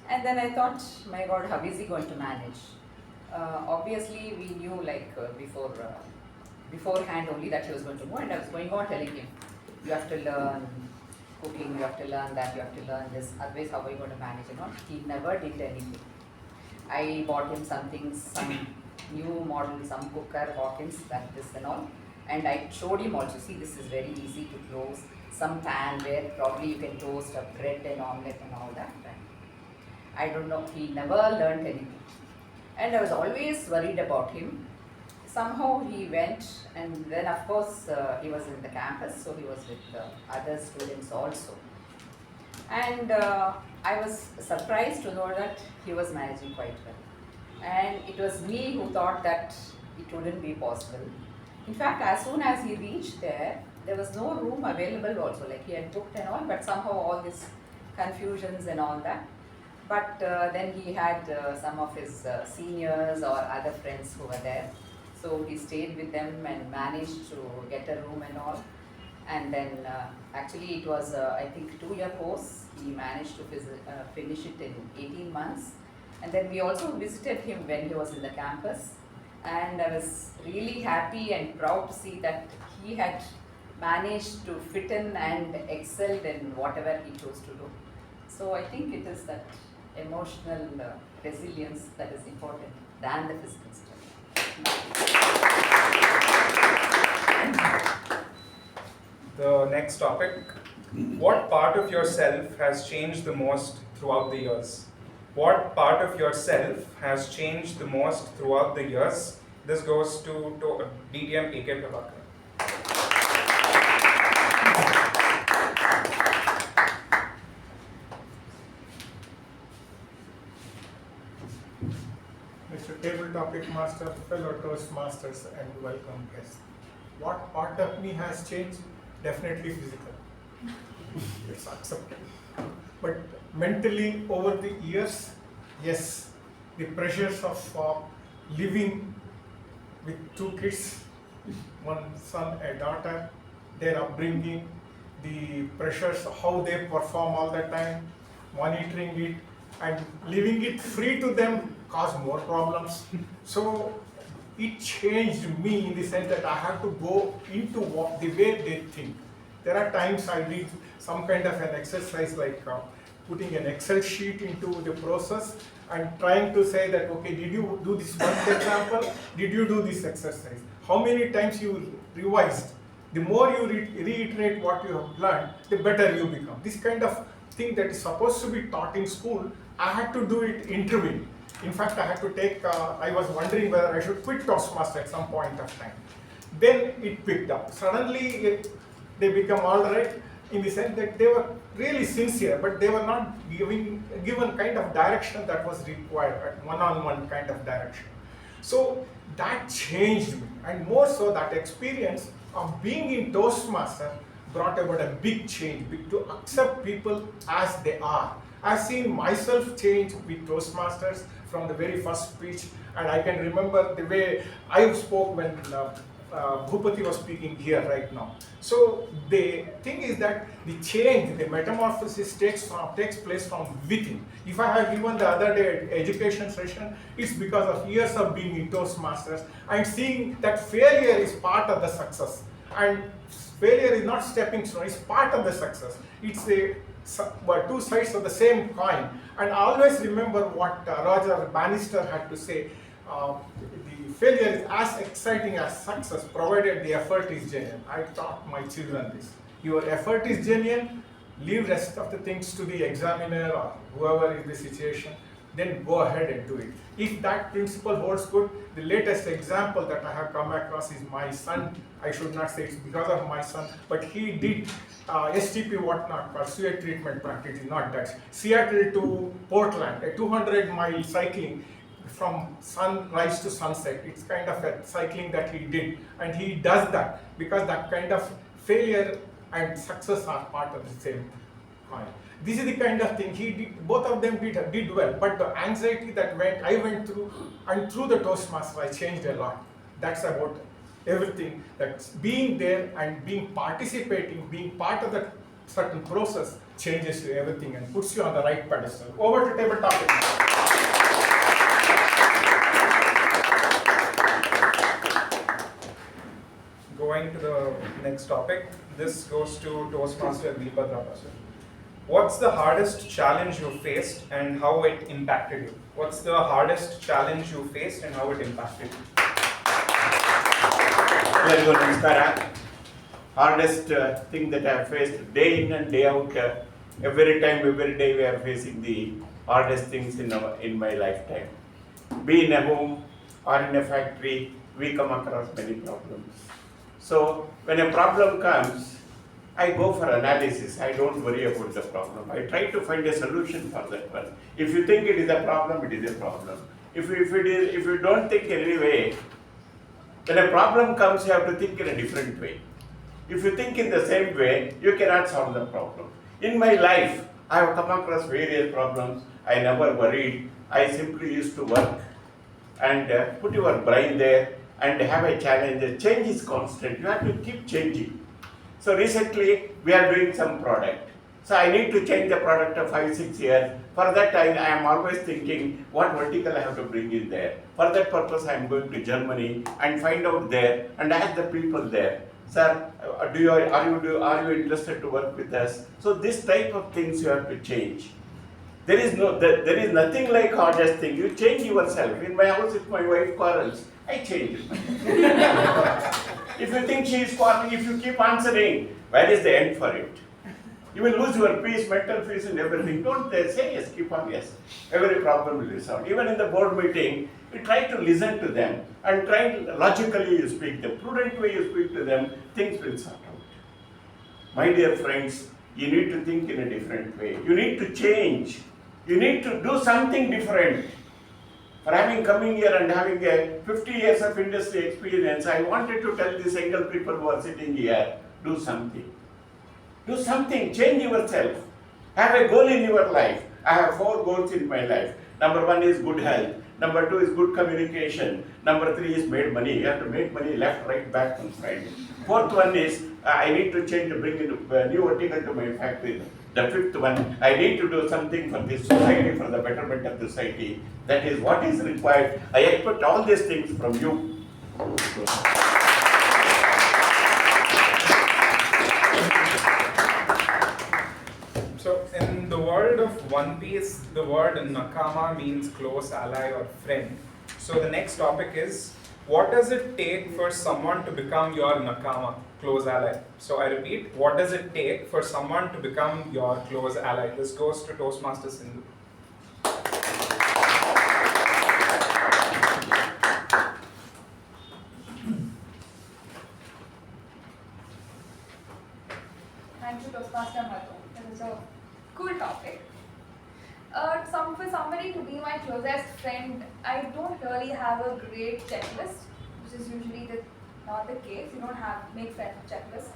And then I thought, my God, how is he going to manage? Obviously, we knew beforehand only that he was going to go, and I was going on telling him, you have to learn cooking, you have to learn that, you have to learn this, otherwise how are you going to manage it? He never did anything. I bought him some things, some new model, some cooker, Hawkins, that this and all. And I showed him also, see, this is very easy to close, some pan where probably you can toast a bread and omelette and all that. I don't know, he never learned anything. And I was always worried about him. Somehow he went, and then of course he was in the campus, so he was with other students also. And I was surprised to know that he was managing quite well. And it was me who thought that it wouldn't be possible. In fact, as soon as he reached there, there was no room available also, like he had booked and all, but somehow all these confusions and all that. But then he had some of his seniors or other friends who were there. So he stayed with them and managed to get a room and all. And then actually it was, I think, 2-year course. He managed to finish it in 18 months. And then we also visited him when he was in the campus. And I was really happy and proud to see that he had managed to fit in and excelled in whatever he chose to do. So I think it is that emotional resilience that is important than the physical strength. The next topic, what part of yourself has changed the most throughout the years? What part of yourself has changed the most throughout the years? This goes to BDM AK Prabhakara. Mr. Table Topic Master, fellow Toastmasters, and welcome guests. What part of me has changed? Definitely physical. It's accepted. But mentally, over the years, yes, the pressures of living with two kids, one son, a daughter, their upbringing, the pressures, how they perform all the time, monitoring it, and leaving it free to them cause more problems. So it changed me in the sense that I have to go into the way they think. There are times I did some kind of an exercise like putting an Excel sheet into the process and trying to say that, okay, did you do this one example? Did you do this exercise? How many times you revised? The more you reiterate what you have learned, the better you become. This kind of thing that is supposed to be taught in school, I had to do it intervene. In fact, I had to take, I was wondering whether I should quit Toastmaster at some point of time. Then it picked up. Suddenly, they become all right in the sense that they were really sincere, but they were not given kind of direction that was required, one-on-one kind of direction. So that changed me, and more so that experience of being in Toastmaster brought about a big change, to accept people as they are. I've seen myself change with Toastmasters from the very first speech, and I can remember the way I spoke when Boopathi was speaking here right now. So the thing is that the change, the metamorphosis takes place from within. If I had given the other day education session, it's because of years of being in Toastmasters and seeing that failure is part of the success. And failure is not stepping stone, it's part of the success. It's two sides of the same coin. And I always remember what Roger Bannister had to say, the failure is as exciting as success, provided the effort is genuine. I taught my children this. Your effort is genuine, leave rest of the things to the examiner or whoever is the situation, then go ahead and do it. If that principle holds good, the latest example that I have come across is my son. I should not say it's because of my son, but he did STP whatnot called sewage treatment plant. It is not that. Seattle to Portland, a 200-mile cycling from sunrise to sunset. It's kind of a cycling that he did, and he does that because that kind of failure and success are part of the same coin. This is the kind of thing he did. Both of them did well, but the anxiety that I went through, and through the Toastmaster, I changed a lot. That's about everything. That's being there and being participating, being part of that certain process changes you everything and puts you on the right pedestal. Over to table topic. Going to the next topic, this goes to Toastmaster Veerabhadhrappa. What's the hardest challenge you faced and how it impacted you? What's the hardest challenge you faced and how it impacted you? Very good, Namaskara. Hardest thing that I have faced day in and day out, every time, every day we are facing the hardest things in my lifetime. Be in a home or in a factory, we come across many problems. So when a problem comes, I go for analysis. I don't worry about the problem. I try to find a solution for that one. If you think it is a problem, it is a problem. If you don't think anyway, when a problem comes, you have to think in a different way. If you think in the same way, you cannot solve the problem. In my life, I have come across various problems. I never worried. I simply used to work and put your brain there and have a challenge. The change is constant. You have to keep changing. So recently, we are doing some product. So I need to change the product of 5-6 years. For that, I am always thinking what vertical I have to bring in there. For that purpose, I am going to Germany and find out there and ask the people there, sir, are you interested to work with us? So this type of things you have to change. There is nothing like hardest thing. You change yourself. In my house, if my wife quarrels, I change. If you think she is calling, if you keep answering, where is the end for it? You will lose your peace, mental peace and everything. Don't say yes, keep on yes. Every problem will be solved. Even in the board meeting, you try to listen to them and try logically you speak. The prudent way you speak to them, things will sort out. My dear friends, you need to think in a different way. You need to change. You need to do something different. For having coming here and having a 50 years of industry experience, I wanted to tell the single people who are sitting here, do something. Do something, change yourself. Have a goal in your life. I have 4 goals in my life. Number 1 is good health. Number 2 is good communication. Number 3 is made money. You have to make money left, right, back and front. 4th one is I need to change to bring in a new article to my factory. The 5th one, I need to do something for this society, for the betterment of the society. That is what is required. I expect all these things from you. So, in the world of One Piece, the word nakama means close ally or friend. So, the next topic is, what does it take for someone to become your nakama, close ally? So, I repeat, what does it take for someone to become your close ally? This goes to Toastmasters Sindhu. Thank you, Toastmaster Madhu. It was a cool topic. For somebody to be my closest friend, I don't really have a great checklist, which is usually not the case. You don't make friend checklist.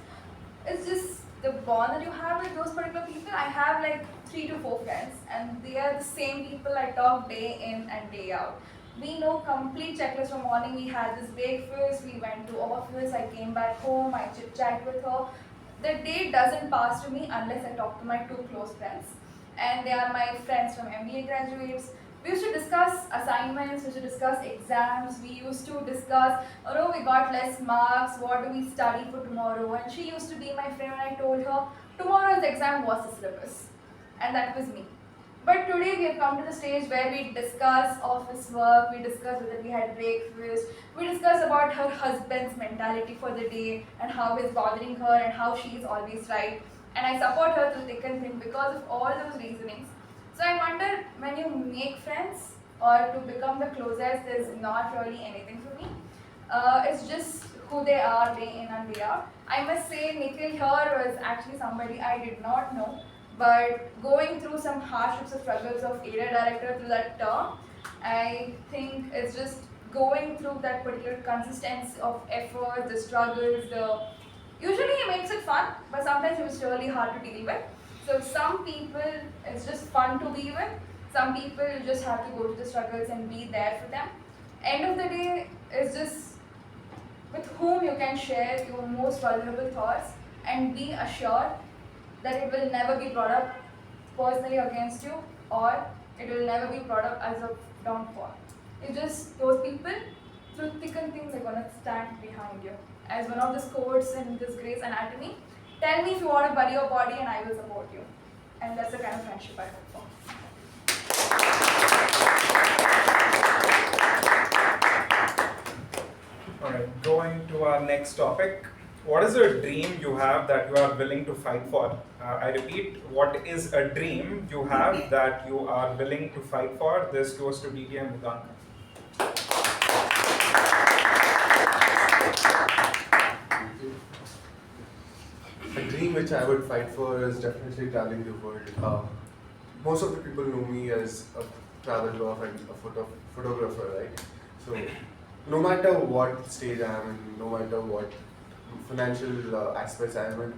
It's just the bond that you have with those particular people. I have like 3 to 4 friends, and they are the same people I talk day in and day out. We know complete checklist from morning. We had this breakfast, we went to office, I came back home, I chit chat with her. The day doesn't pass to me unless I talk to my 2 close friends. And they are my friends from MBA graduates. We used to discuss assignments, we used to discuss exams, we used to discuss, oh, we got less marks, what do we study for tomorrow? And she used to be my friend and I told her, tomorrow's exam was the syllabus. And that was me. But today we have come to the stage where we discuss office work, we discuss whether we had breakfast, we discuss about her husband's mentality for the day and how it's bothering her and how she is always right. And I support her through thick and thin because of all those reasonings. So I wonder, when you make friends or to become the closest, there's not really anything for me. It's just who they are day in and day out. I must say Nikhil here was actually somebody I did not know. But going through some hardships or struggles of area director through that term, I think it's just going through that particular consistency of effort, the struggles, usually it makes it fun, but sometimes it's really hard to deal with. So some people, it's just fun to be with. Some people, you just have to go to the struggles and be there for them. End of the day, it's just with whom you can share your most vulnerable thoughts and be assured that it will never be brought up personally against you or it will never be brought up as a downfall. It's just those people, through thick and thin, they're going to stand behind you. As one of the quotes in this Grey's Anatomy, tell me if you want to bury your body and I will support you. And that's the kind of friendship I hope for. Alright, going to our next topic. What is a dream you have that you are willing to fight for? I repeat, what is a dream you have that you are willing to fight for? This goes to DTM Udanka. A dream which I would fight for is definitely traveling the world. Most of the people know me as a travel buff and a photographer, right? So, no matter what stage I am in, no matter what financial aspects I am in,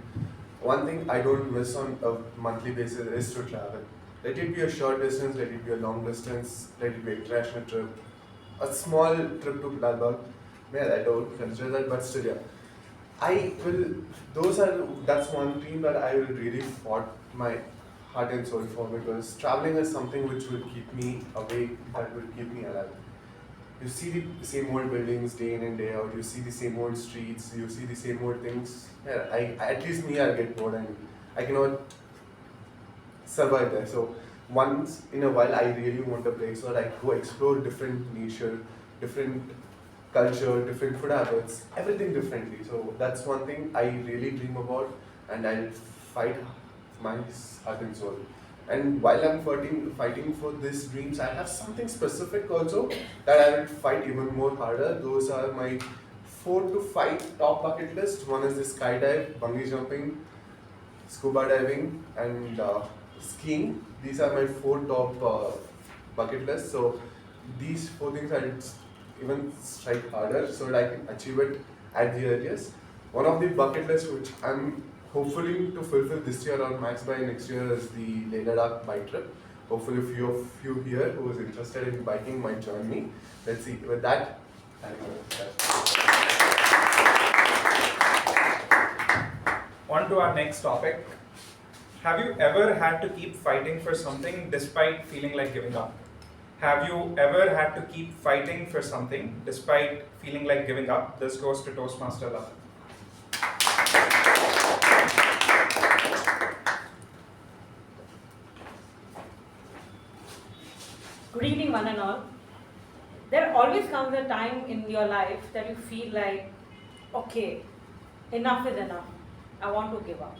one thing I don't miss on a monthly basis is to travel. Let it be a short distance, let it be a long distance, let it be an international trip, a small trip to Lalana. Yeah, I don't consider that, but still, yeah. That's one dream that I will really fought my heart and soul for, because traveling is something which will keep me awake, that will keep me alive. You see the same old buildings day in and day out, you see the same old streets, you see the same old things. Yeah, at least me, I'll get bored and I cannot survive there. So once in a while, I really want a break so that I go explore different nature, different culture, different food habits, everything differently. So that's one thing I really dream about, and I'll fight my heart and soul. And while I'm fighting for these dreams, I have something specific also that I will fight even more harder. Those are my 4 to 5 top bucket list. One is the skydive, bungee jumping, scuba diving, and skiing. These are my 4 top bucket lists. So these 4 things I'll even strike harder so that I can achieve it at the earliest. One of the bucket lists which I'm hopefully to fulfill this year or max by next year is the Ladakh bike trip. Hopefully a few of you here who is interested in biking might join me. Let's see. With that, On to our next topic. Have you ever had to keep fighting for something despite feeling like giving up? Have you ever had to keep fighting for something despite feeling like giving up? This goes to Toastmaster Latha. Good evening, one and all. There always comes a time in your life that you feel like, okay, enough is enough. I want to give up.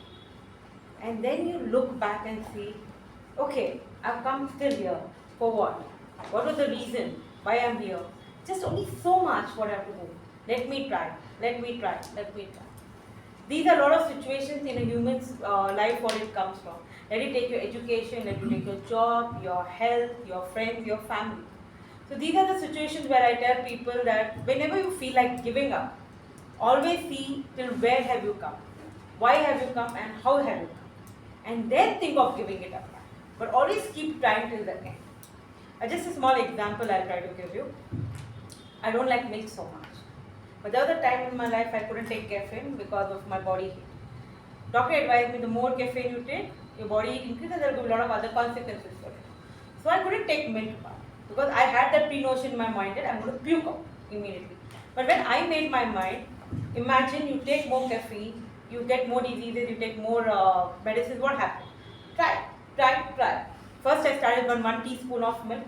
And then you look back and see, okay, I've come still here. For what? What was the reason why I'm here? Just only so much what I have to do. Let me try, let me try, let me try. These are a lot of situations in a human's life where it comes from. Let it take your education, let it take your job, your health, your friends, your family. So these are the situations where I tell people that whenever you feel like giving up, always see till where have you come, why have you come and how have you come. And then think of giving it up. But always keep trying till the end. Just a small example I'll try to give you. I don't like milk so much. But the other time in my life I couldn't take caffeine because of my body heat. Doctor advised me the more caffeine you take, your body heat increases, there will be a lot of other consequences for it. So I couldn't take milk because I had that pre-notion in my mind that I'm going to puke out immediately. But when I made my mind, imagine you take more caffeine, you get more diseases, you take more medicines, what happens? Try. First I started with 1 teaspoon of milk,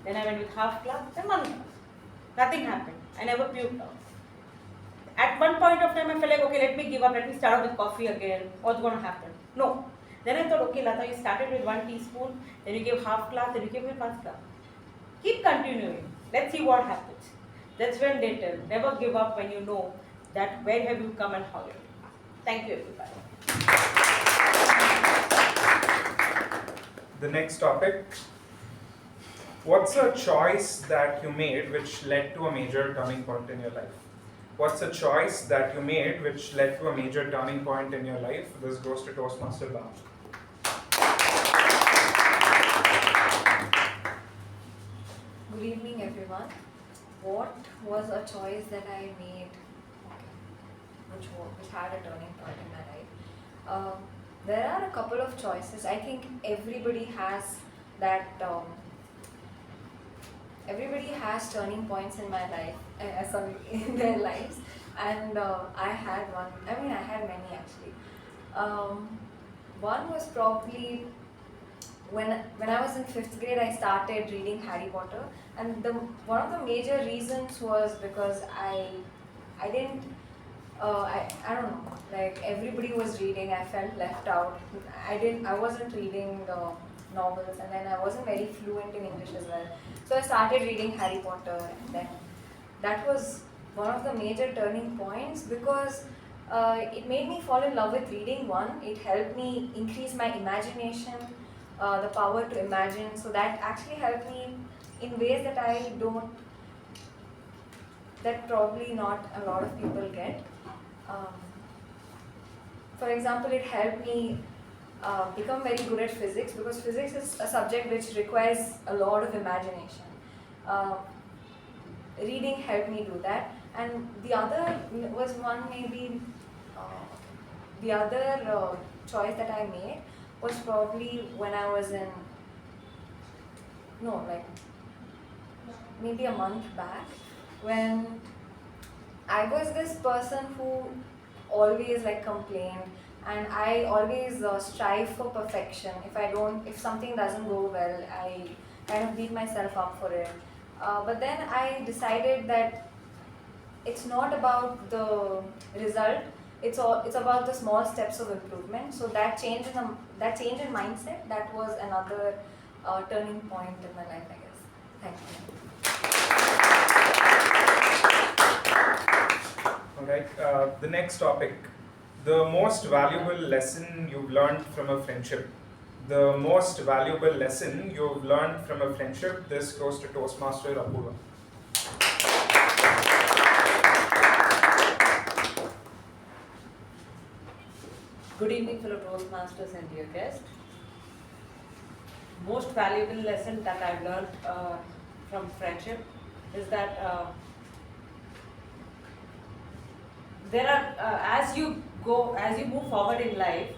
then I went with half glass, then 1 glass. Nothing happened. I never puked out. At one point of time I felt like, okay, let me give up, let me start off with coffee again. What's going to happen? No. Then I thought, okay, Latha, you started with 1 teaspoon, then you gave half glass, then you gave me 1 glass. Keep continuing. Let's see what happens. That's when they tell, never give up when you know that where have you come and how you come. Thank you, everybody. The next topic. What's a choice that you made which led to a major turning point in your life? What's a choice that you made which led to a major turning point in your life? This goes to Toastmaster Bhavana. Good evening, everyone. What was a choice that I made which had a turning point in my life? There are a couple of choices. I think everybody has that. Everybody has turning points in my life, in their lives, and I had one. I mean, I had many actually. One was probably when I was in 5th grade. I started reading Harry Potter, and one of the major reasons was because I don't know, like everybody was reading, I felt left out. I wasn't reading the novels, and then I wasn't very fluent in English as well. So I started reading Harry Potter, and then that was one of the major turning points because it made me fall in love with reading. One, it helped me increase my imagination, the power to imagine. So that actually helped me in ways that probably not a lot of people get. For example, it helped me become very good at physics because physics is a subject which requires a lot of imagination. Reading helped me do that, and the other was the other choice that I made was probably when I was maybe a month back, when I was this person who always complained, and I always strive for perfection. If something doesn't go well, I kind of beat myself up for it. But then I decided that it's not about the result. It's about the small steps of improvement. So that change in mindset, that was another turning point in my life, I guess. Thank you. Alright, the next topic. The most valuable lesson you've learned from a friendship. The most valuable lesson you've learned from a friendship. This goes to Toastmaster Apoorva. Good evening, fellow Toastmasters and dear guest. Most valuable lesson that I've learned from friendship is that there are as you move forward in life,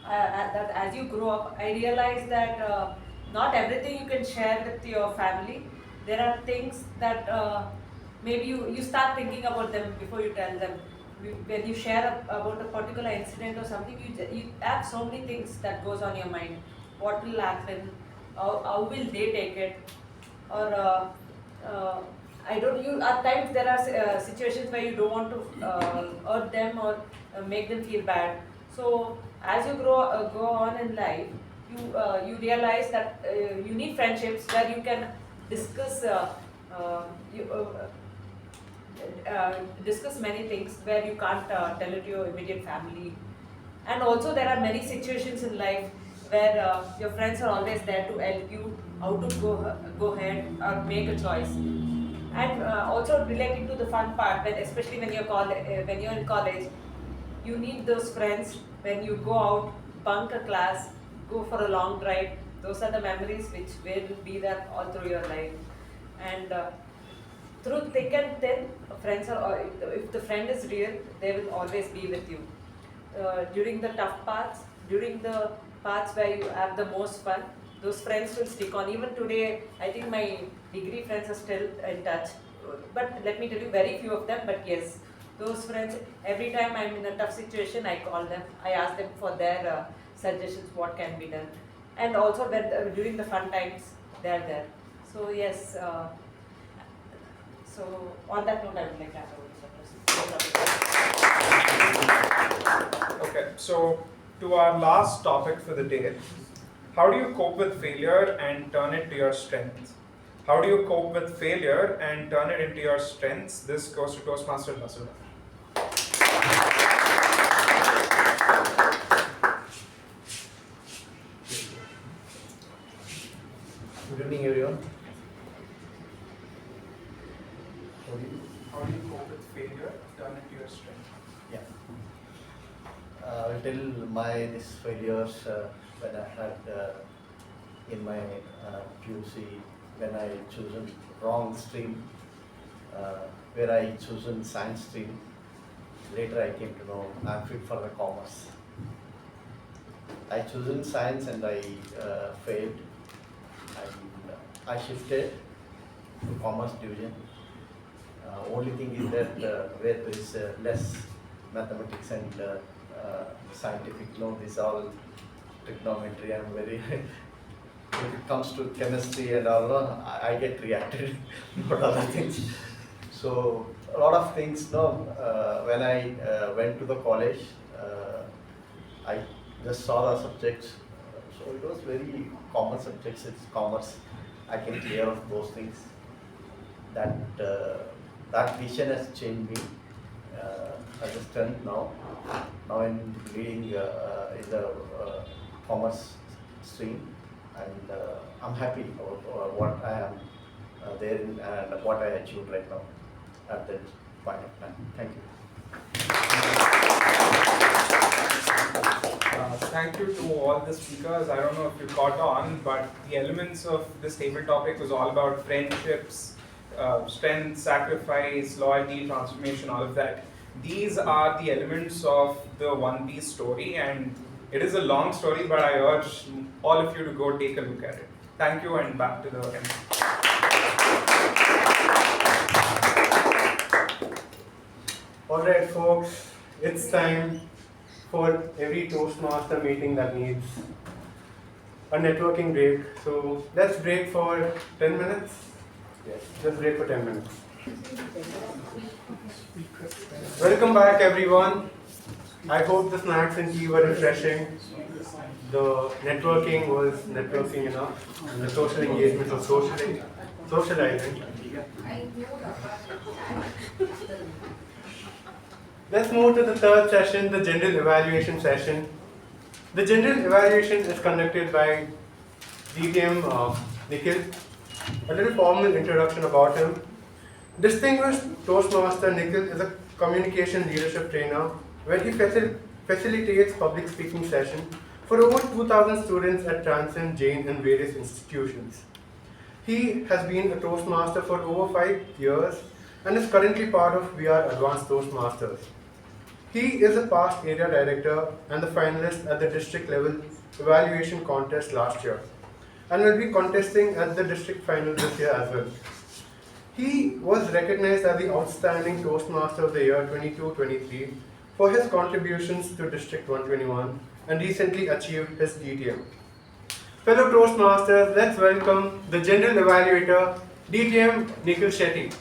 that as you grow up, I realize that not everything you can share with your family. There are things that maybe you start thinking about them before you tell them. When you share about a particular incident or something, you have so many things that goes on your mind. What will happen? How will they take it? Or I don't. At times there are situations where you don't want to hurt them or make them feel bad. So as you go on in life, you realize that you need friendships where you can discuss. Discuss many things where you can't tell it to your immediate family. And also there are many situations in life where your friends are always there to help you how to go ahead or make a choice. And also relating to the fun part, especially when you're in college, you need those friends when you go out, bunk a class, go for a long drive. Those are the memories which will be there all through your life. And through thick and thin, friends are, if the friend is real, they will always be with you. During the tough parts, during the parts where you have the most fun, those friends will stick on. Even today, I think my degree friends are still in touch. But let me tell you, very few of them, but yes, those friends, every time I'm in a tough situation, I call them, I ask them for their suggestions, what can be done. And also when, during the fun times, they're there. So yes, so on that note, I would like to hand over to Okay, so to our last topic for the day. How do you cope with failure and turn it to your strength? How do you cope with failure and turn it into your strengths? This goes to Toastmaster Basavaraj. Good evening, everyone. How do you cope with failure, turn it to your strength? Yeah. I'll tell these failures when I had in my PUC, when I chosen wrong stream, where I chosen science stream. Later I came to know I'm fit for the commerce. I chosen science and I failed. I shifted to commerce division. Only thing is that where there is less mathematics and scientific, this all trigonometry. I'm very when it comes to chemistry and all, I get reacted, not other things. So a lot of things. When I went to the college, I just saw the subjects. So it was very common subjects. It's commerce. I can clear of those things. That vision has changed me as a strength now. Now I'm leading in the commerce stream, and I'm happy about what I am there in, and what I achieved right now at that point of time. Thank you. Thank you to all the speakers. I don't know if you caught on, but the elements of this table topic was all about friendships, strength, sacrifice, loyalty, transformation, all of that. These are the elements of the One Piece story, and it is a long story, but I urge all of you to go take a look at it. Thank you, and back to the end. Alright folks, it's time for every Toastmaster meeting that needs a networking break. So let's break for 10 minutes. Yes, let's break for 10 minutes. Welcome back, everyone. I hope the snacks and tea were refreshing. The networking was networking enough. And the social engagement was socializing. Let's move to the third session, the general evaluation session. The general evaluation is conducted by DTM Nikhil. A little formal introduction about him. Distinguished Toastmaster Nikhil is a communication leadership trainer where he facilitates public speaking sessions for over 2,000 students at Transcend, Jain and various institutions. He has been a Toastmaster for over 5 years and is currently part of VR Advanced Toastmasters. He is a past area director and the finalist at the district level evaluation contest last year and will be contesting at the district final this year as well. He was recognized as the Outstanding Toastmaster of the Year 22-23 for his contributions to District 121 and recently achieved his DTM. Fellow Toastmasters, let's welcome the General Evaluator, DTM Nikhil Shetty.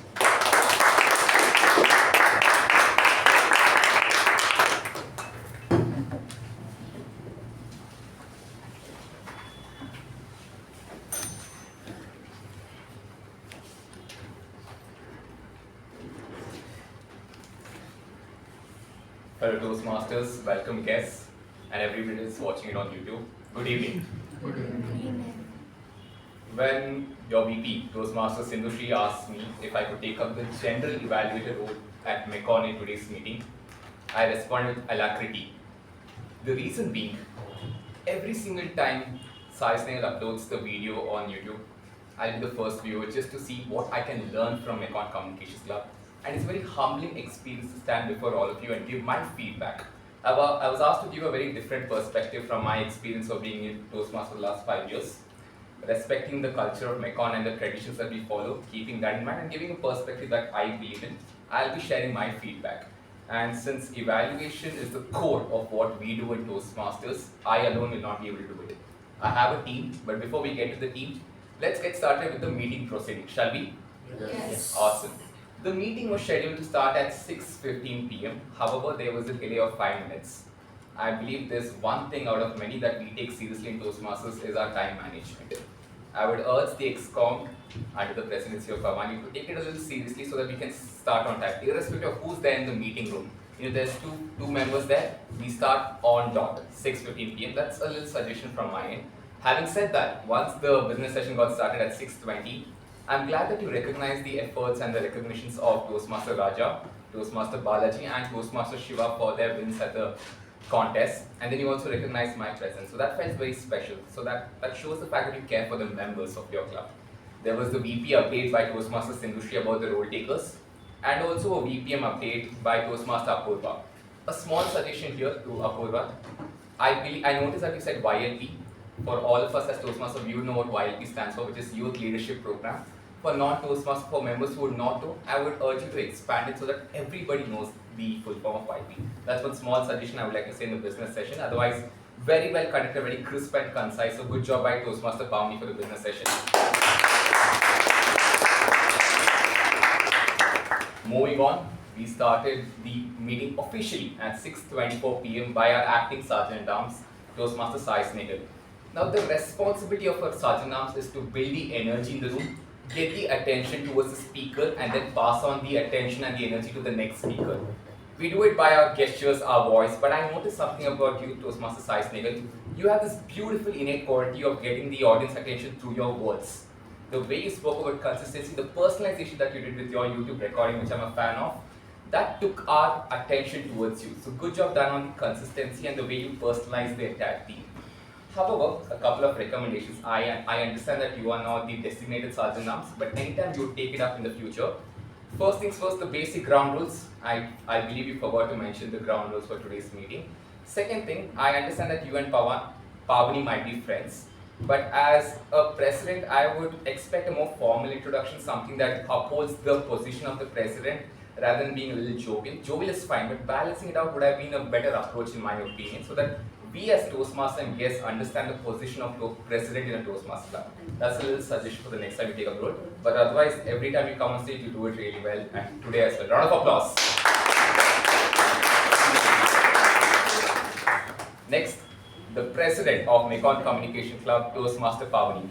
Fellow Toastmasters, welcome guests, and everybody is watching it on YouTube. Good evening. Good evening. When your VP, Toastmaster Sindhushree, asked me if I could take up the general evaluator role at MECON in today's meeting, I responded with alacrity. The reason being, every single time Snehal uploads the video on YouTube, I'll be the first viewer just to see what I can learn from MECON Communications Club. And it's a very humbling experience to stand before all of you and give my feedback. I was asked to give a very different perspective from my experience of being in Toastmaster the last 5 years, respecting the culture of MECON and the traditions that we follow, keeping that in mind and giving a perspective that I believe in. I'll be sharing my feedback. And since evaluation is the core of what we do in Toastmasters, I alone will not be able to do it. I have a team, but before we get to the team, let's get started with the meeting proceeding, shall we? Yes. Awesome. The meeting was scheduled to start at 6:15 p.m. However, there was a delay of 5 minutes. I believe there's one thing out of many that we take seriously in Toastmasters is our time management. I would urge the ExCom under the presidency of Pavani to take it a little seriously so that we can start on time, irrespective of who's there in the meeting room. There's two members there, we start on dot, 6:15 p.m. That's a little suggestion from my end. Having said that, once the business session got started at 6:20, I'm glad that you recognize the efforts and the recognitions of Toastmaster Raja, Toastmaster Balaji and Toastmaster Shiva for their wins at the contest, and then you also recognize my presence. So that felt very special. So that shows the fact that you care for the members of your club. There was the VP update by Toastmaster Sindhushree about the role takers, and also a VPM update by Toastmaster Apoorva. A small suggestion here to Apoorva. I noticed that you said YLP. For all of us as Toastmasters, we would know what YLP stands for, which is Youth Leadership Program. For non-Toastmasters, for members who would not know, I would urge you to expand it so that everybody knows the full form of YLP. That's one small suggestion I would like to say in the business session. Otherwise, very well conducted, very crisp and concise. So good job by Toastmaster Pavani for the business session. Moving on, we started the meeting officially at 6:24 p.m. by our acting Sergeant-at-Arms, Toastmaster Snehal. Now the responsibility of our Sergeant-at-Arms is to build the energy in the room, get the attention towards the speaker and then pass on the attention and the energy to the next speaker. We do it by our gestures, our voice, but I noticed something about you, Toastmaster Snehal. You have this beautiful innate quality of getting the audience attention through your words. The way you spoke about consistency, the personalization that you did with your YouTube recording, which I'm a fan of, that took our attention towards you. So good job done on the consistency and the way you personalized the entire team. However, a couple of recommendations. I understand that you are now the designated Sergeant-at-Arms, but anytime you take it up in the future, first things first, the basic ground rules. I believe you forgot to mention the ground rules for today's meeting. Second thing, I understand that you and Pavani might be friends, but as a president, I would expect a more formal introduction, something that upholds the position of the president rather than being a little jovial. Jovial is fine, but balancing it out would have been a better approach in my opinion, so that we as Toastmasters and guests understand the position of president in a Toastmasters club. That's a little suggestion for the next time you take a role. But otherwise, every time you come on stage, you do it really well. And today as well. Round of applause. Next, the president of Mekon Communication Club, Toastmaster Pavani.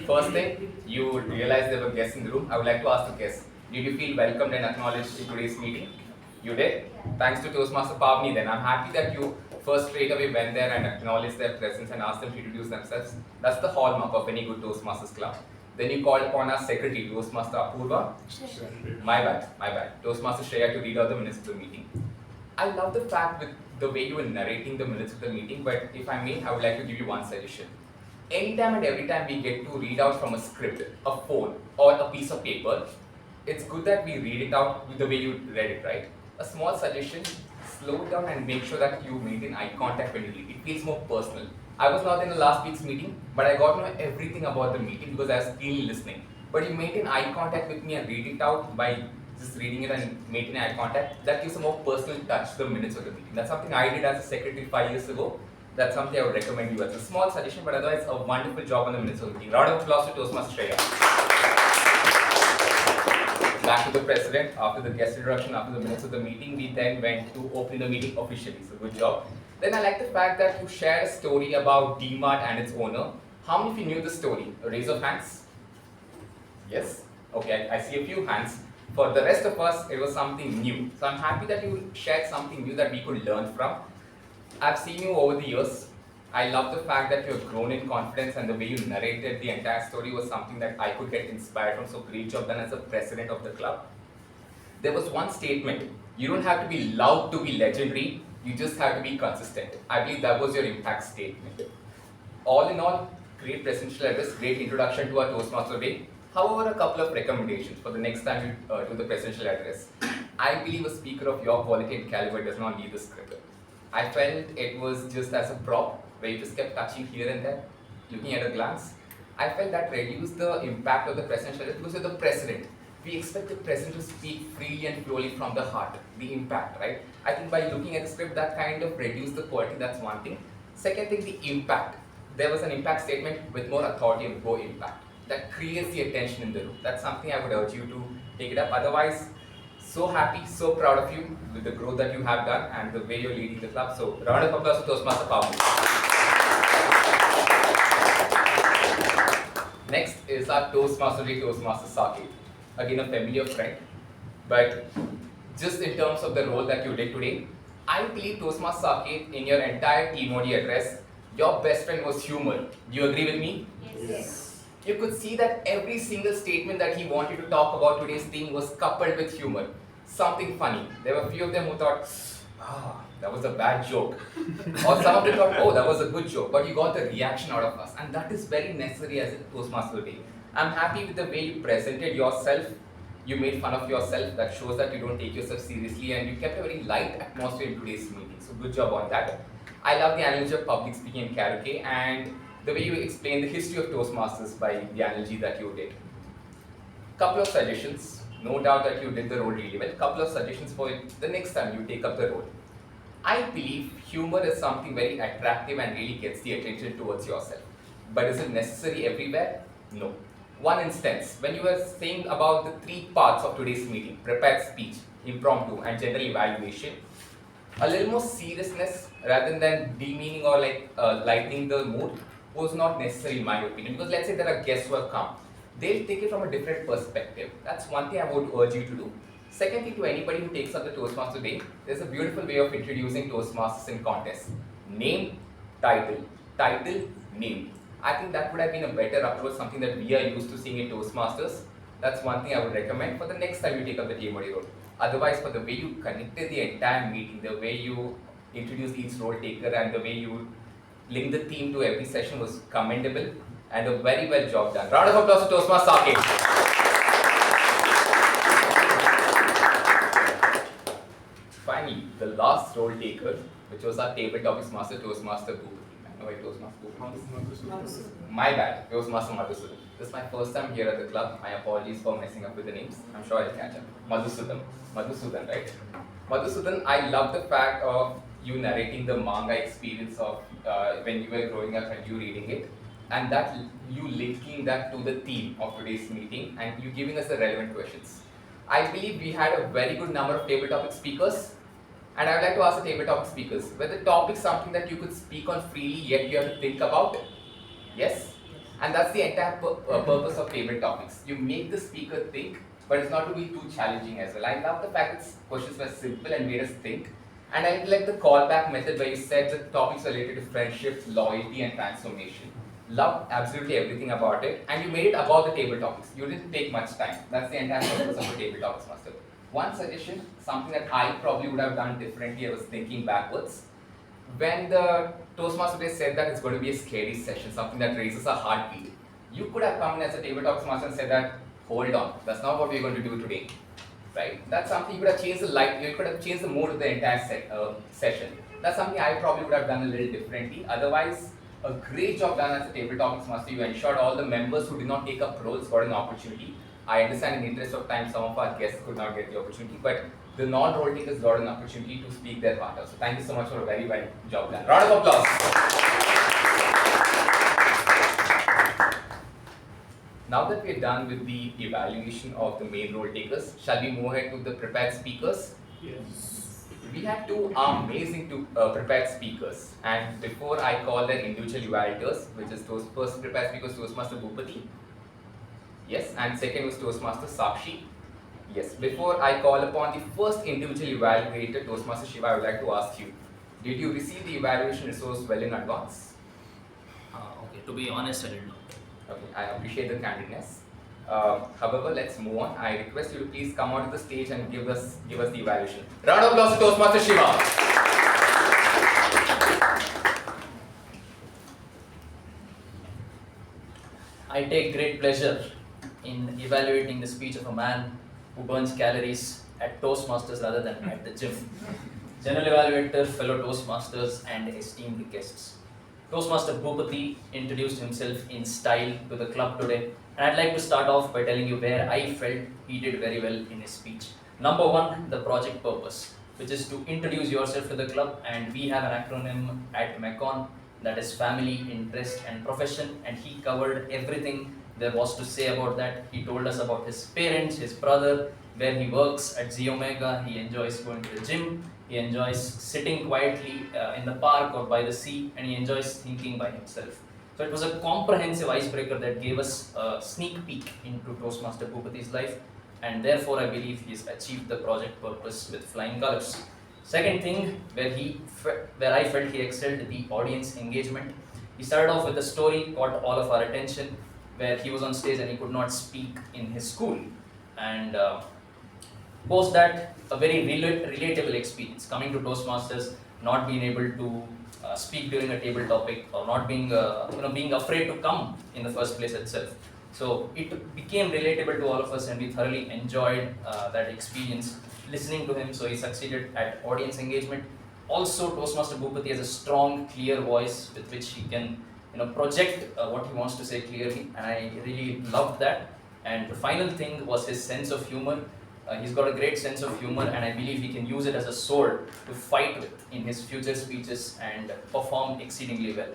First thing, you realize there were guests in the room. I would like to ask the guests, did you feel welcomed and acknowledged in today's meeting? You did? Thanks to Toastmaster Pavani then. I'm happy that you first straight away went there and acknowledged their presence and asked them to introduce themselves. That's the hallmark of any good Toastmasters club. Then you called upon our secretary, Toastmaster Apoorva. My bad. Toastmaster Shreya to read out the minutes of the meeting. I love the fact with the way you were narrating the minutes of the meeting, but if I may, I would like to give you one suggestion. Anytime and every time we get to read out from a script, a phone, or a piece of paper, it's good that we read it out with the way you read it, right? A small suggestion, slow down and make sure that you maintain eye contact when you read. It feels more personal. I was not in the last week's meeting, but I got to know everything about the meeting because I was keenly listening. But you maintain eye contact with me and read it out by just reading it and maintaining eye contact. That gives a more personal touch to the minutes of the meeting. That's something I did as a secretary 5 years ago. That's something I would recommend you as a small suggestion, but otherwise a wonderful job on the minutes of the meeting. Round of applause to Toastmaster Shreya. Back to the president. After the guest introduction, after the minutes of the meeting, we then went to open the meeting officially. So good job. Then I like the fact that you shared a story about D-Mart and its owner. How many of you knew the story? A raise of hands? Yes? Okay, I see a few hands. For the rest of us, it was something new. So I'm happy that you shared something new that we could learn from. I've seen you over the years. I love the fact that you have grown in confidence and the way you narrated the entire story was something that I could get inspired from. So great job done as the president of the club. There was one statement. You don't have to be loud to be legendary. You just have to be consistent. I believe that was your impact statement. All in all, great presidential address, great introduction to our Toastmaster Day. However, a couple of recommendations for the next time you do the presidential address. I believe a speaker of your quality and caliber does not need the script. I felt it was just as a prop where you just kept touching here and there, looking at a glance. I felt that reduced the impact of the presidential address because you're the president. We expect the president to speak freely and purely from the heart, the impact, right? I think by looking at the script, that kind of reduced the quality, that's one thing. Second thing, the impact. There was an impact statement with more authority and more impact. That creates the attention in the room. That's something I would urge you to take it up. Otherwise, so happy, so proud of you with the growth that you have done and the way you're leading the club. So, round of applause to Toastmaster Pavani. Next is our Toastmaster Day, Toastmaster Saketh. Again, a familiar friend. But just in terms of the role that you did today, I believe Toastmaster Saketh, in your entire T-Modi address, your best friend was humor. Do you agree with me? Yes. You could see that every single statement that he wanted to talk about today's theme was coupled with humor. Something funny. There were a few of them who thought, that was a bad joke. Or some of them thought, oh, that was a good joke. But you got the reaction out of us. And that is very necessary as a Toastmaster Day. I'm happy with the way you presented yourself. You made fun of yourself. That shows that you don't take yourself seriously. And you kept a very light atmosphere in today's meeting. So good job on that. I love the analogy of public speaking and karaoke. And the way you explained the history of Toastmasters by the analogy that you did. Couple of suggestions. No doubt that you did the role really well. Couple of suggestions for the next time you take up the role. I believe humor is something very attractive and really gets the attention towards yourself. But is it necessary everywhere? No. One instance, when you were saying about the 3 parts of today's meeting, prepared speech, impromptu and general evaluation, a little more seriousness rather than demeaning or lightening the mood was not necessary in my opinion. Because let's say there are guests who have come. They'll take it from a different perspective. That's one thing I would urge you to do. Second thing, to anybody who takes up the Toastmaster Day, there's a beautiful way of introducing Toastmasters in contests. Name, title, title, name. I think that would have been a better approach, something that we are used to seeing in Toastmasters. That's one thing I would recommend for the next time you take up the TMOD role. Otherwise, for the way you connected the entire meeting, the way you introduced each role taker and the way you linked the theme to every session was commendable and a very well job done. Round of applause to Toastmaster Saketh. Finally, the last role taker, which was our table topics master, Toastmaster Boopathi. I know I Toastmaster Boopathi. My bad, Toastmaster Madhusudan. This is my first time here at the club. My apologies for messing up with the names. I'm sure I'll catch up. Madhusudan, right? Madhusudan, I love the fact of you narrating the manga experience of when you were growing up and you reading it, and that you linking that to the theme of today's meeting and you giving us the relevant questions. I believe we had a very good number of table topic speakers, and I would like to ask the table topic speakers, whether the topic is something that you could speak on freely yet you have to think about. Yes? And that's the entire purpose of table topics. You make the speaker think, but it's not to be too challenging as well. I love the fact that questions were simple and made us think. And I like the callback method where you said the topics related to friendship, loyalty, and transformation. Loved absolutely everything about it, and you made it about the table topics. You didn't take much time. That's the entire purpose of the table topics master. One suggestion, something that I probably would have done differently, I was thinking backwards. When the Toastmaster today said that it's going to be a scary session, something that raises a heartbeat, you could have come in as a table topics master and said that, hold on, that's not what we're going to do today. Right? That's something you could have changed the light, you could have changed the mood of the entire session. That's something I probably would have done a little differently. Otherwise, a great job done as a table topics master. You ensured all the members who did not take up roles got an opportunity. I understand in the interest of time, some of our guests could not get the opportunity, but the non-role takers got an opportunity to speak their part out. So thank you so much for a very well job done. Round of applause. Now that we're done with the evaluation of the main role takers, shall we move ahead to the prepared speakers? Yes. We have two amazing prepared speakers, and before I call their individual evaluators, which is those first prepared speakers, Toastmaster Boopathi, yes, and second was Toastmaster Sakshi, yes. Before I call upon the first individual evaluator, Toastmaster Shiva, I would like to ask you, did you receive the evaluation resource well in advance? Okay, to be honest, I did not. Okay, I appreciate the candidness. However, let's move on. I request you to please come onto the stage and give us the evaluation. Round of applause to Toastmaster Shiva. I take great pleasure in evaluating the speech of a man who burns calories at Toastmasters rather than at the gym. General evaluator, fellow Toastmasters, and esteemed guests. Toastmaster Boopathi introduced himself in style to the club today, and I'd like to start off by telling you where I felt he did very well in his speech. Number one, the project purpose, which is to introduce yourself to the club, and we have an acronym at MECON that is family, interest, and profession, and he covered everything there was to say about that. He told us about his parents, his brother, where he works at Z Omega, he enjoys going to the gym, he enjoys sitting quietly in the park or by the sea, and he enjoys thinking by himself. So it was a comprehensive icebreaker that gave us a sneak peek into Toastmaster Boopathi's life, and therefore I believe he's achieved the project purpose with flying colours. Second thing, where I felt he excelled, the audience engagement. He started off with a story, caught all of our attention, where he was on stage and he could not speak in his school. And post that, a very relatable experience, coming to Toastmasters, not being able to speak during a table topic, or not being, being afraid to come in the first place itself. So it became relatable to all of us, and we thoroughly enjoyed that experience listening to him. So he succeeded at audience engagement. Also, Toastmaster Boopathi has a strong, clear voice with which he can project what he wants to say clearly, and I really loved that. And the final thing was his sense of humor. He's got a great sense of humor, and I believe he can use it as a sword to fight with in his future speeches and perform exceedingly well.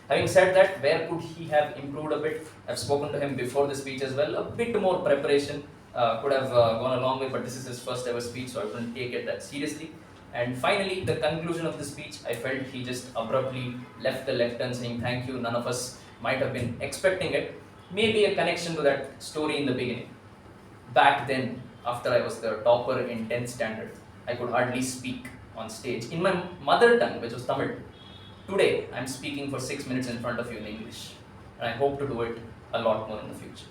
Having said that, where could he have improved a bit? I've spoken to him before the speech as well. A bit more preparation could have gone a long way, but this is his first ever speech, so I couldn't take it that seriously. And finally, the conclusion of the speech, I felt he just abruptly left the lectern saying thank you. None of us might have been expecting it. Maybe a connection to that story in the beginning. Back then, after I was the topper in 10th standard, I could hardly speak on stage in my mother tongue, which was Tamil. Today, I'm speaking for 6 minutes in front of you in English, and I hope to do it a lot more in the future.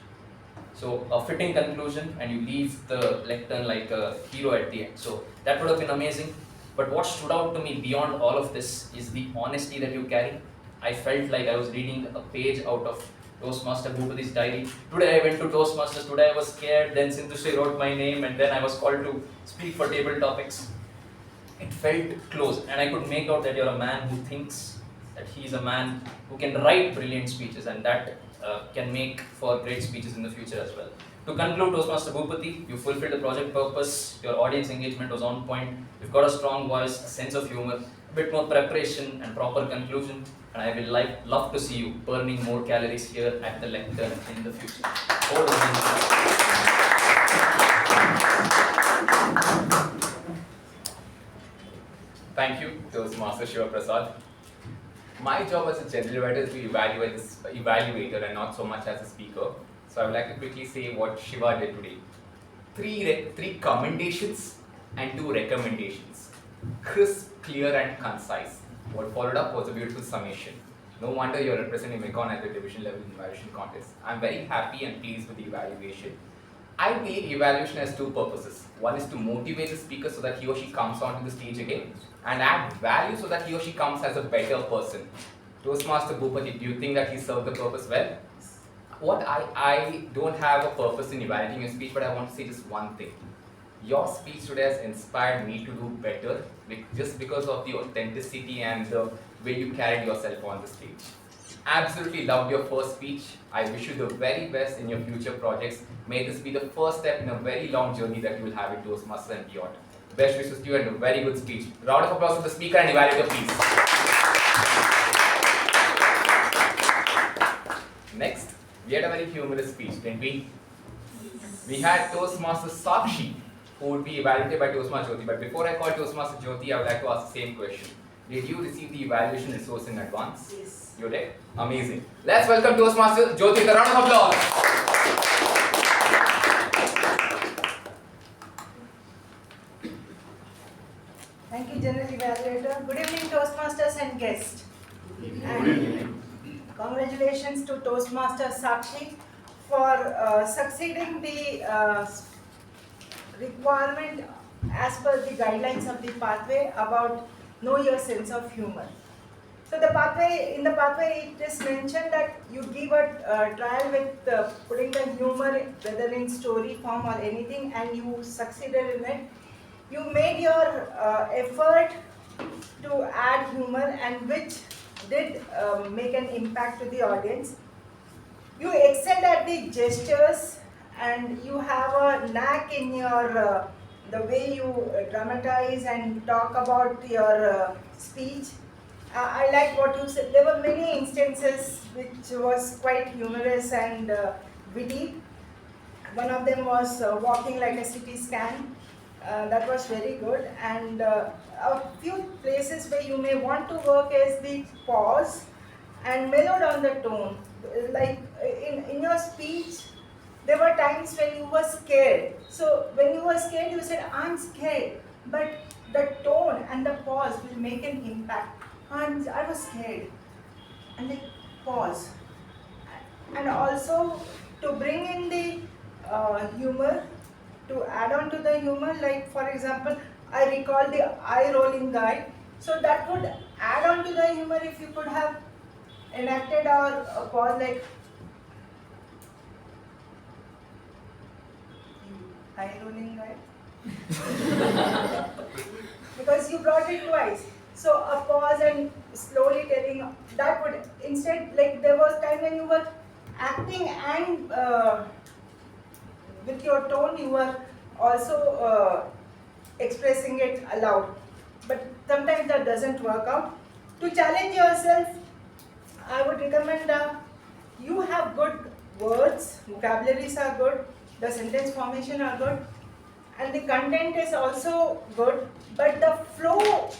So a fitting conclusion, and you leave the lectern like a hero at the end. So that would have been amazing. But what stood out to me beyond all of this is the honesty that you carry. I felt like I was reading a page out of Toastmaster Boopathi's diary. Today I went to Toastmasters, today I was scared, then Sindhushree wrote my name, and then I was called to speak for table topics. It felt close, and I could make out that you're a man who thinks, that he's a man who can write brilliant speeches, and that can make for great speeches in the future as well. To conclude, Toastmaster Boopathi, you fulfilled the project purpose, your audience engagement was on point, you've got a strong voice, a sense of humor, a bit more preparation and proper conclusion, and I will love to see you burning more calories here at the lectern in the future. Over to you. Thank you, Toastmaster Shivaprasad. My job as a general evaluator is to evaluate this evaluator and not so much as a speaker. So I would like to quickly say what Shiva did today. Three commendations and 2 recommendations. Crisp, clear and concise. What followed up was a beautiful summation. No wonder you're representing Mekon at the division level evaluation contest. I'm very happy and pleased with the evaluation. I believe evaluation has 2 purposes. One is to motivate the speaker so that he or she comes onto the stage again and add value so that he or she comes as a better person. Toastmaster Boopathi, do you think that he served the purpose well? What I don't have a purpose in evaluating your speech, but I want to say just one thing. Your speech today has inspired me to do better just because of the authenticity and the way you carried yourself on the stage. Absolutely loved your first speech. I wish you the very best in your future projects. May this be the first step in a very long journey that you will have in Toastmasters and beyond. Best wishes to you and a very good speech. Round of applause for the speaker and evaluator, please. Next, we had a very humorous speech, didn't we? We had Toastmaster Sakshi, who would be evaluated by Toastmaster Jyothi. But before I call Toastmaster Jyothi, I would like to ask the same question. Did you receive the evaluation resource in advance? Yes. You did? Amazing. Let's welcome Toastmaster Jyothi with a round of applause. Thank you, General Evaluator. Good evening, Toastmasters and guests. Good evening. Congratulations to Toastmaster Sakshi for succeeding the requirement as per the guidelines of the pathway about know your sense of humor. So in the pathway it is mentioned that you give a trial with putting the humor whether in story form or anything and you succeeded in it. You made your effort to add humor and which did make an impact to the audience. You excelled at the gestures and you have a knack in your the way you dramatize and talk about your speech. I like what you said. There were many instances which was quite humorous and witty. One of them was walking like a CT scan. That was very good. And a few places where you may want to work is the pause and mellow down the tone. Like in your speech, there were times when you were scared. So when you were scared, you said, I'm scared. But the tone and the pause will make an impact. I was scared. And like pause. And also to bring in the humor, to add on to the humor, like for example, I recall the eye rolling guy. So that would add on to the humor if you could have enacted a pause like eye rolling guy. Because you brought it twice. So a pause and slowly telling, that would instead, like there was time when you were acting and with your tone you were also expressing it aloud. But sometimes that doesn't work out. To challenge yourself, I would recommend you have good words, vocabularies are good, the sentence formation are good, and the content is also good, but the flow,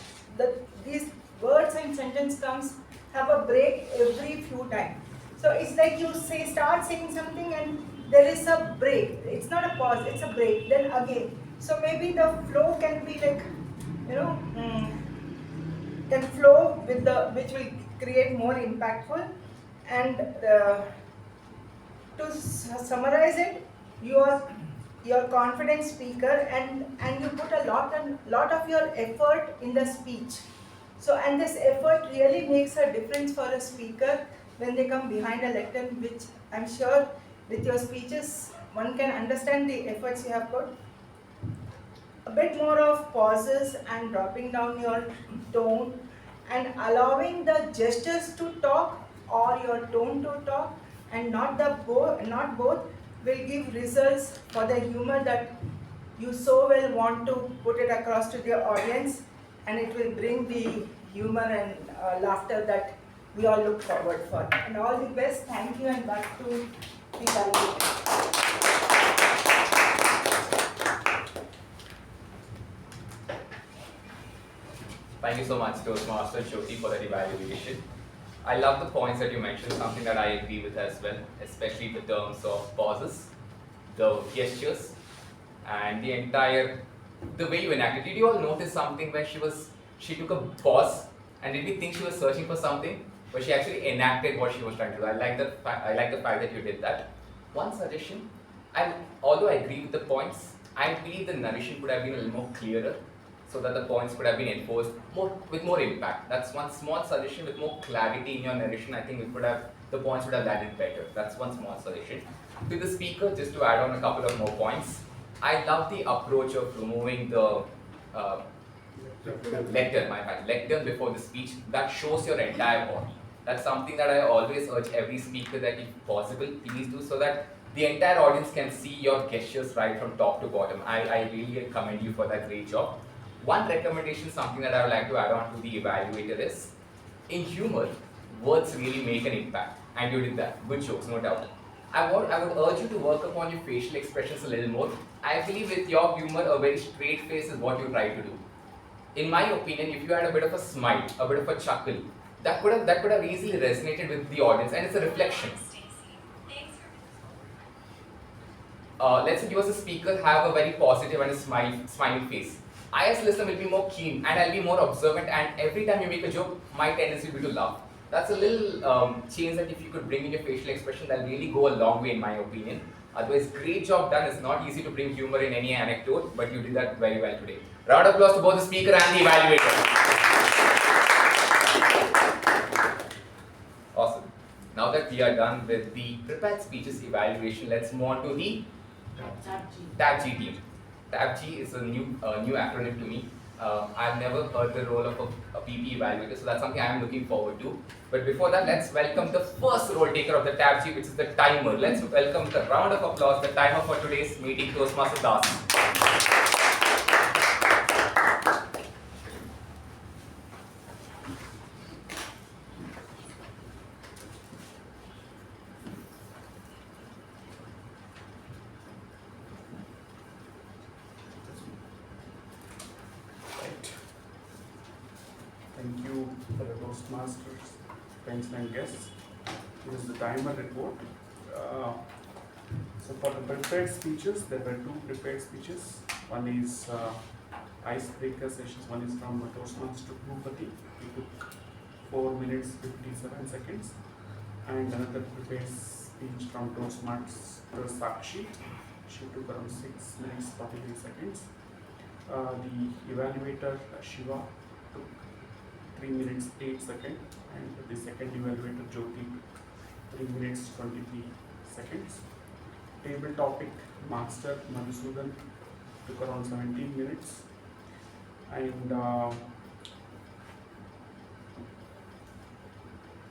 these words and sentence comes have a break every few times. So it's like you start saying something and there is a break. It's not a pause, it's a break. Then again. So maybe the flow can be like, can flow with which will create more impactful. And to summarize it, you're confident speaker and you put a lot of your effort in the speech. So and this effort really makes a difference for a speaker when they come behind a lectern, which I'm sure with your speeches one can understand the efforts you have put. A bit more of pauses and dropping down your tone and allowing the gestures to talk or your tone to talk and not both. will give results for the humor that you so well want to put it across to the audience, and it will bring the humor and laughter that we all look forward for. And all the best. Thank you, and back to the evaluator. Thank you so much, Toastmaster Jyothi, for that evaluation. I love the points that you mentioned, something that I agree with as well, especially the terms of pauses, the gestures, and the way you enacted. Did you all notice something where she took a pause, and did we think she was searching for something, but she actually enacted what she was trying to do? I like the fact that you did that. One suggestion, and although I agree with the points, I believe the narration could have been a little more clearer, so that the points could have been enforced with more impact. That's one small suggestion. With more clarity in your narration, I think the points would have landed better. That's one small suggestion. To the speaker, just to add on a couple of more points, I love the approach of removing the lectern before the speech. That shows your entire body. That's something that I always urge every speaker that if possible, please do, so that the entire audience can see your gestures right from top to bottom. I really commend you for that great job. One recommendation, something that I would like to add on to the evaluator is, in humor, words really make an impact, and you did that. Good jokes, no doubt. I would urge you to work upon your facial expressions a little more. I believe with your humor, a very straight face is what you try to do. In my opinion, if you had a bit of a smile, a bit of a chuckle, that could have easily resonated with the audience, and it's a reflection. Let's say you as a speaker have a very positive and a smiling face. I as a listener will be more keen, and I'll be more observant, and every time you make a joke, my tendency will be to laugh. That's a little change that if you could bring in your facial expression, that'll really go a long way in my opinion. Otherwise, great job done. It's not easy to bring humor in any anecdote, but you did that very well today. Round of applause to both the speaker and the evaluator. Awesome. Now that we are done with the prepared speeches evaluation, let's move on to the TAPG team. TAPG is a new acronym to me. I've never heard the role of a PP evaluator, so that's something I'm looking forward to. But before that, let's welcome the first role taker of the TAPG, which is the timer. Let's welcome with a round of applause the timer for today's meeting, Toastmaster Das. Thank you for the Toastmasters, friends and guests. This is the timer report. So for the prepared speeches, there were two prepared speeches. One is icebreaker sessions. One is from Toastmaster Boopathi. He took 4 minutes 57 seconds. And another prepared speech from Toastmaster Sakshi. She took around 6 minutes 43 seconds. The evaluator Shiva took 3 minutes 8 seconds, and the second evaluator Jyothi 3 minutes 23 seconds. Table topic master Madhusudan took around 17 minutes, and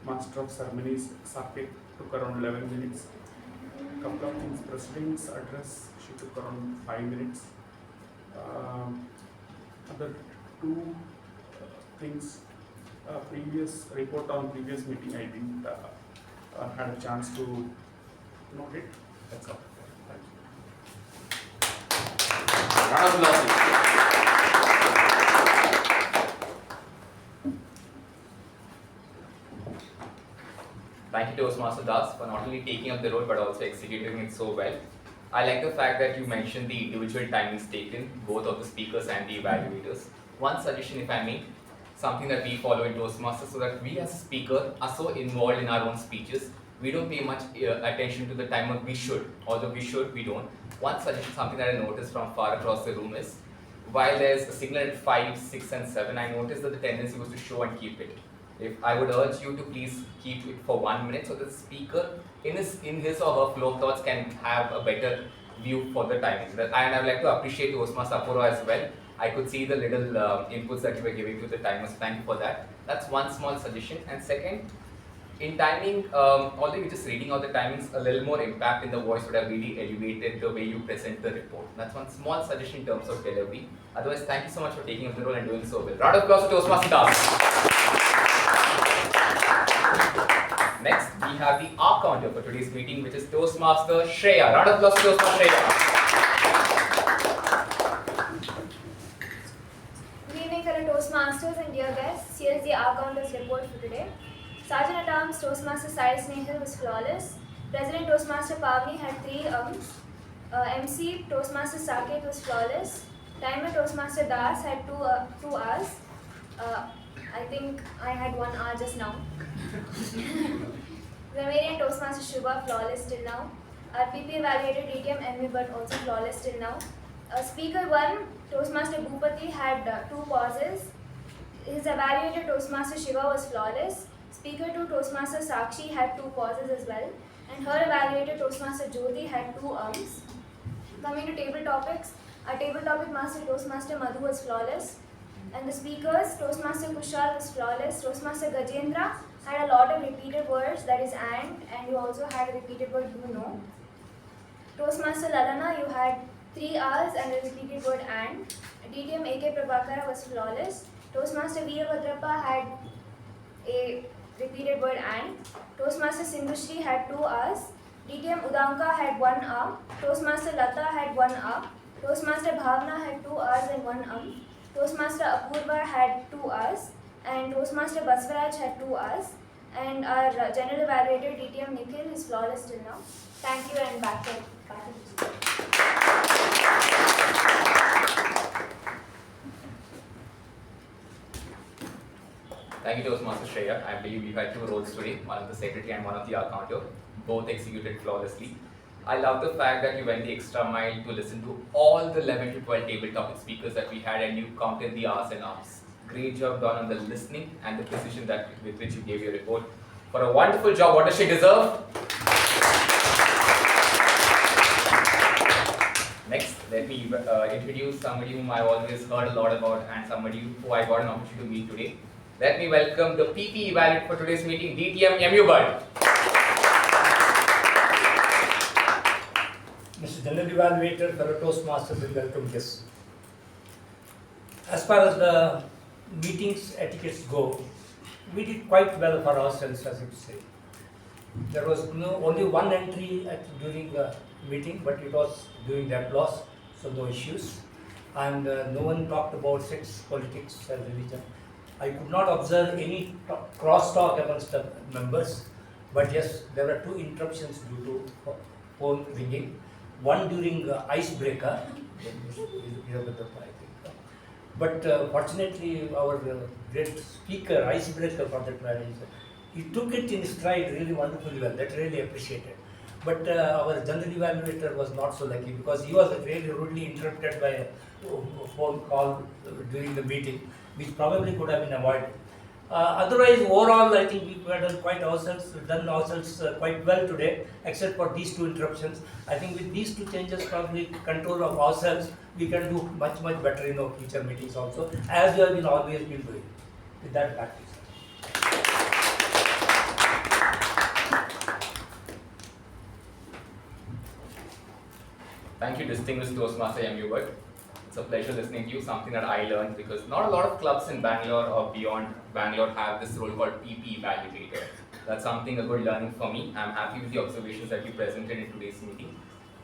master of ceremonies Saketh took around 11 minutes. Couple of things, president's address, she took around 5 minutes. Other two things, previous report on previous meeting, I didn't had a chance to note it. That's all. Thank you. Round of applause. Thank you, Toastmaster Das, for not only taking up the role but also executing it so well. I like the fact that you mentioned the individual timings taken, both of the speakers and the evaluators. One suggestion, if I may, something that we follow in Toastmasters, so that we as a speaker are so involved in our own speeches, we don't pay much attention to the timer. We should, although we should, we don't. One suggestion, something that I noticed from far across the room is, while there's a signal at 5, 6 and 7, I noticed that the tendency was to show and keep it. If I would urge you to please keep it for 1 minute, so the speaker in his or her flow of thoughts can have a better view for the timing. And I would like to appreciate Toastmaster Apoorva as well. I could see the little inputs that you were giving to the timers. Thank you for that. That's one small suggestion. And second, In timing, although you're just reading out the timings, a little more impact in the voice would have really elevated the way you present the report. That's one small suggestion in terms of delivery. Otherwise, thank you so much for taking up the role and doing so well. Round of applause to Toastmasters. Next, we have the R counter for today's meeting, which is Toastmaster Shreya. Round of applause to Toastmaster Shreya. Good evening, fellow Toastmasters and dear guests. Here is the R Counter's report for today. Sergeant at Arms Toastmaster Snehal was flawless. President Toastmaster Pavani had 3 MC Toastmaster Saketh was flawless. Timer Toastmaster Das had 2 hours. I think I had 1 hour just now. Grammarian Toastmaster Shuba flawless till now. Our PP Evaluator DTM MU but also flawless till now. Speaker 1 Toastmaster Boopathi had 2 pauses. His evaluator Toastmaster Shiva was flawless. Speaker 2 Toastmaster Sakshi had 2 pauses as well. And her evaluator Toastmaster Jyothi had 2 ums. Coming to table topics, our table topic master Toastmaster Madhu was flawless. And the speakers, Toastmaster Kushal was flawless. Toastmaster Gajendra had a lot of repeated words, that is and you also had a repeated word you know. Toastmaster Lalana, you had 3 hours and a repeated word and. DTM AK Prabhakara was flawless. Toastmaster Veerabhadhrappa had a repeated word and. Toastmaster Sindhushree had 2 hours. DTM Udanka had 1 hour. Toastmaster Latha had 1 hour. Toastmaster Bhavana had 2 hours and 1 Toastmaster Apoorva had 2 hours. And Toastmaster Basavaraj had 2 hours. And our general evaluator DTM Nikhil is flawless till now. Thank you and back to you. Thank you, Toastmaster Shreya. I believe you had 2 roles today, one of the secretary and one of the accounter, both executed flawlessly. I love the fact that you went the extra mile to listen to all the 11 to 12 table topic speakers that we had and you counted the hours and hours. Great job done on the listening and the precision with which you gave your report. For a wonderful job, what does she deserve? Next, let me introduce somebody whom I've always heard a lot about and somebody who I got an opportunity to meet today. Let me welcome the PP Evaluator for today's meeting, DTM MU Bhat. Mr. General Evaluator, fellow Toastmasters, and welcome guests. As far as the meetings etiquettes go, we did quite well for ourselves, as you say. There was only 1 entry during the meeting, but it was during the applause, so no issues. And no one talked about sex, politics, and religion. I could not observe any cross-talk amongst the members, but yes, there were 2 interruptions due to phone ringing. One during icebreaker, but fortunately our great speaker, icebreaker for that matter, he took it in stride really wonderfully well, that really appreciated. But our general evaluator was not so lucky because he was really rudely interrupted by a phone call during the meeting, which probably could have been avoided. Otherwise, overall, I think we have done ourselves quite well today, except for these 2 interruptions. I think with these 2 changes, probably control of ourselves, we can do much better in our future meetings also, as we have always been doing. With that, back to you, sir. Thank you, distinguished Toastmaster MU Bhat. It's a pleasure listening to you, something that I learned because not a lot of clubs in Bangalore or beyond Bangalore have this role called PP Evaluator. That's something a good learning for me. I'm happy with the observations that you presented in today's meeting.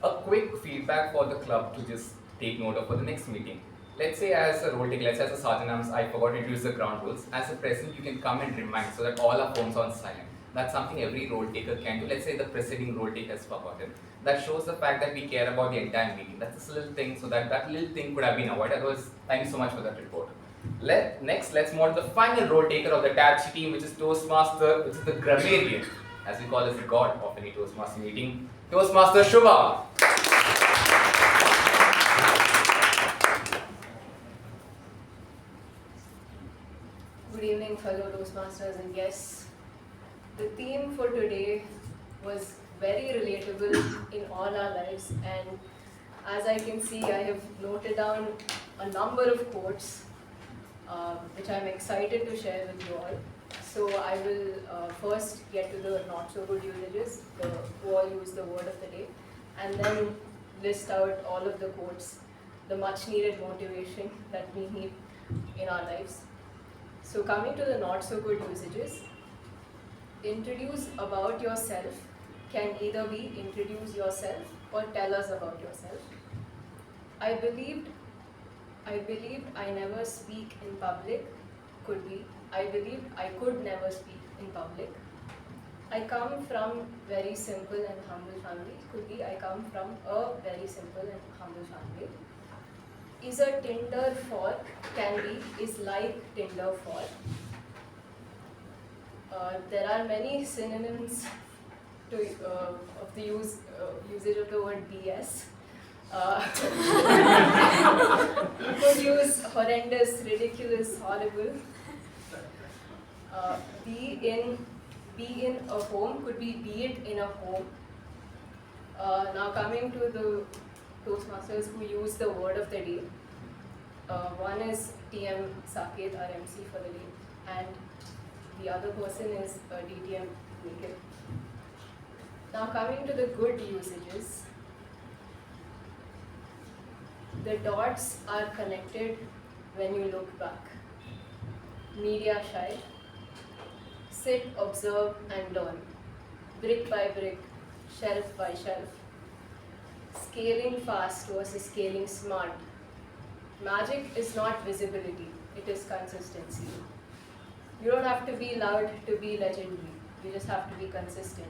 A quick feedback for the club to just take note of for the next meeting. Let's say as a role taker, let's say as a sergeant arms, I forgot to introduce the ground rules. As a president, you can come and remind so that all our phones are on silent. That's something every role taker can do. Let's say the preceding role taker has forgotten. That shows the fact that we care about the entire meeting. That's this little thing, so that little thing could have been avoided. Otherwise, thank you so much for that report. Next, let's move on to the final role taker of the TAPG team, which is Toastmaster, which is the Grammarian, as we call as the god of any Toastmaster meeting, Toastmaster Shuba. Good evening, fellow Toastmasters and guests. The theme for today was very relatable in all our lives, and as I can see, I have noted down a number of quotes which I'm excited to share with you all. So I will first get to the not so good usages, who all use the word of the day, and then list out all of the quotes, the much needed motivation that we need in our lives. So coming to the not so good usages, introduce about yourself can either be introduce yourself or tell us about yourself. I believed I never speak in public could be I believed I could never speak in public. I come from very simple and humble family could be I come from a very simple and humble family. Is a Tinder for can be is like Tinder for. There are many synonyms to of the usage of the word BS. You could use horrendous, ridiculous, horrible. Be in a home could be it in a home. Now coming to the Toastmasters who use the word of the day. One is TM Saketh, our MC for the day, and the other person is DTM Nikhil. Now coming to the good usages. The dots are connected when you look back. Media shy. Sit, observe and learn. Brick by brick, shelf by shelf. Scaling fast versus scaling smart. Magic is not visibility, it is consistency. You don't have to be loud to be legendary, you just have to be consistent.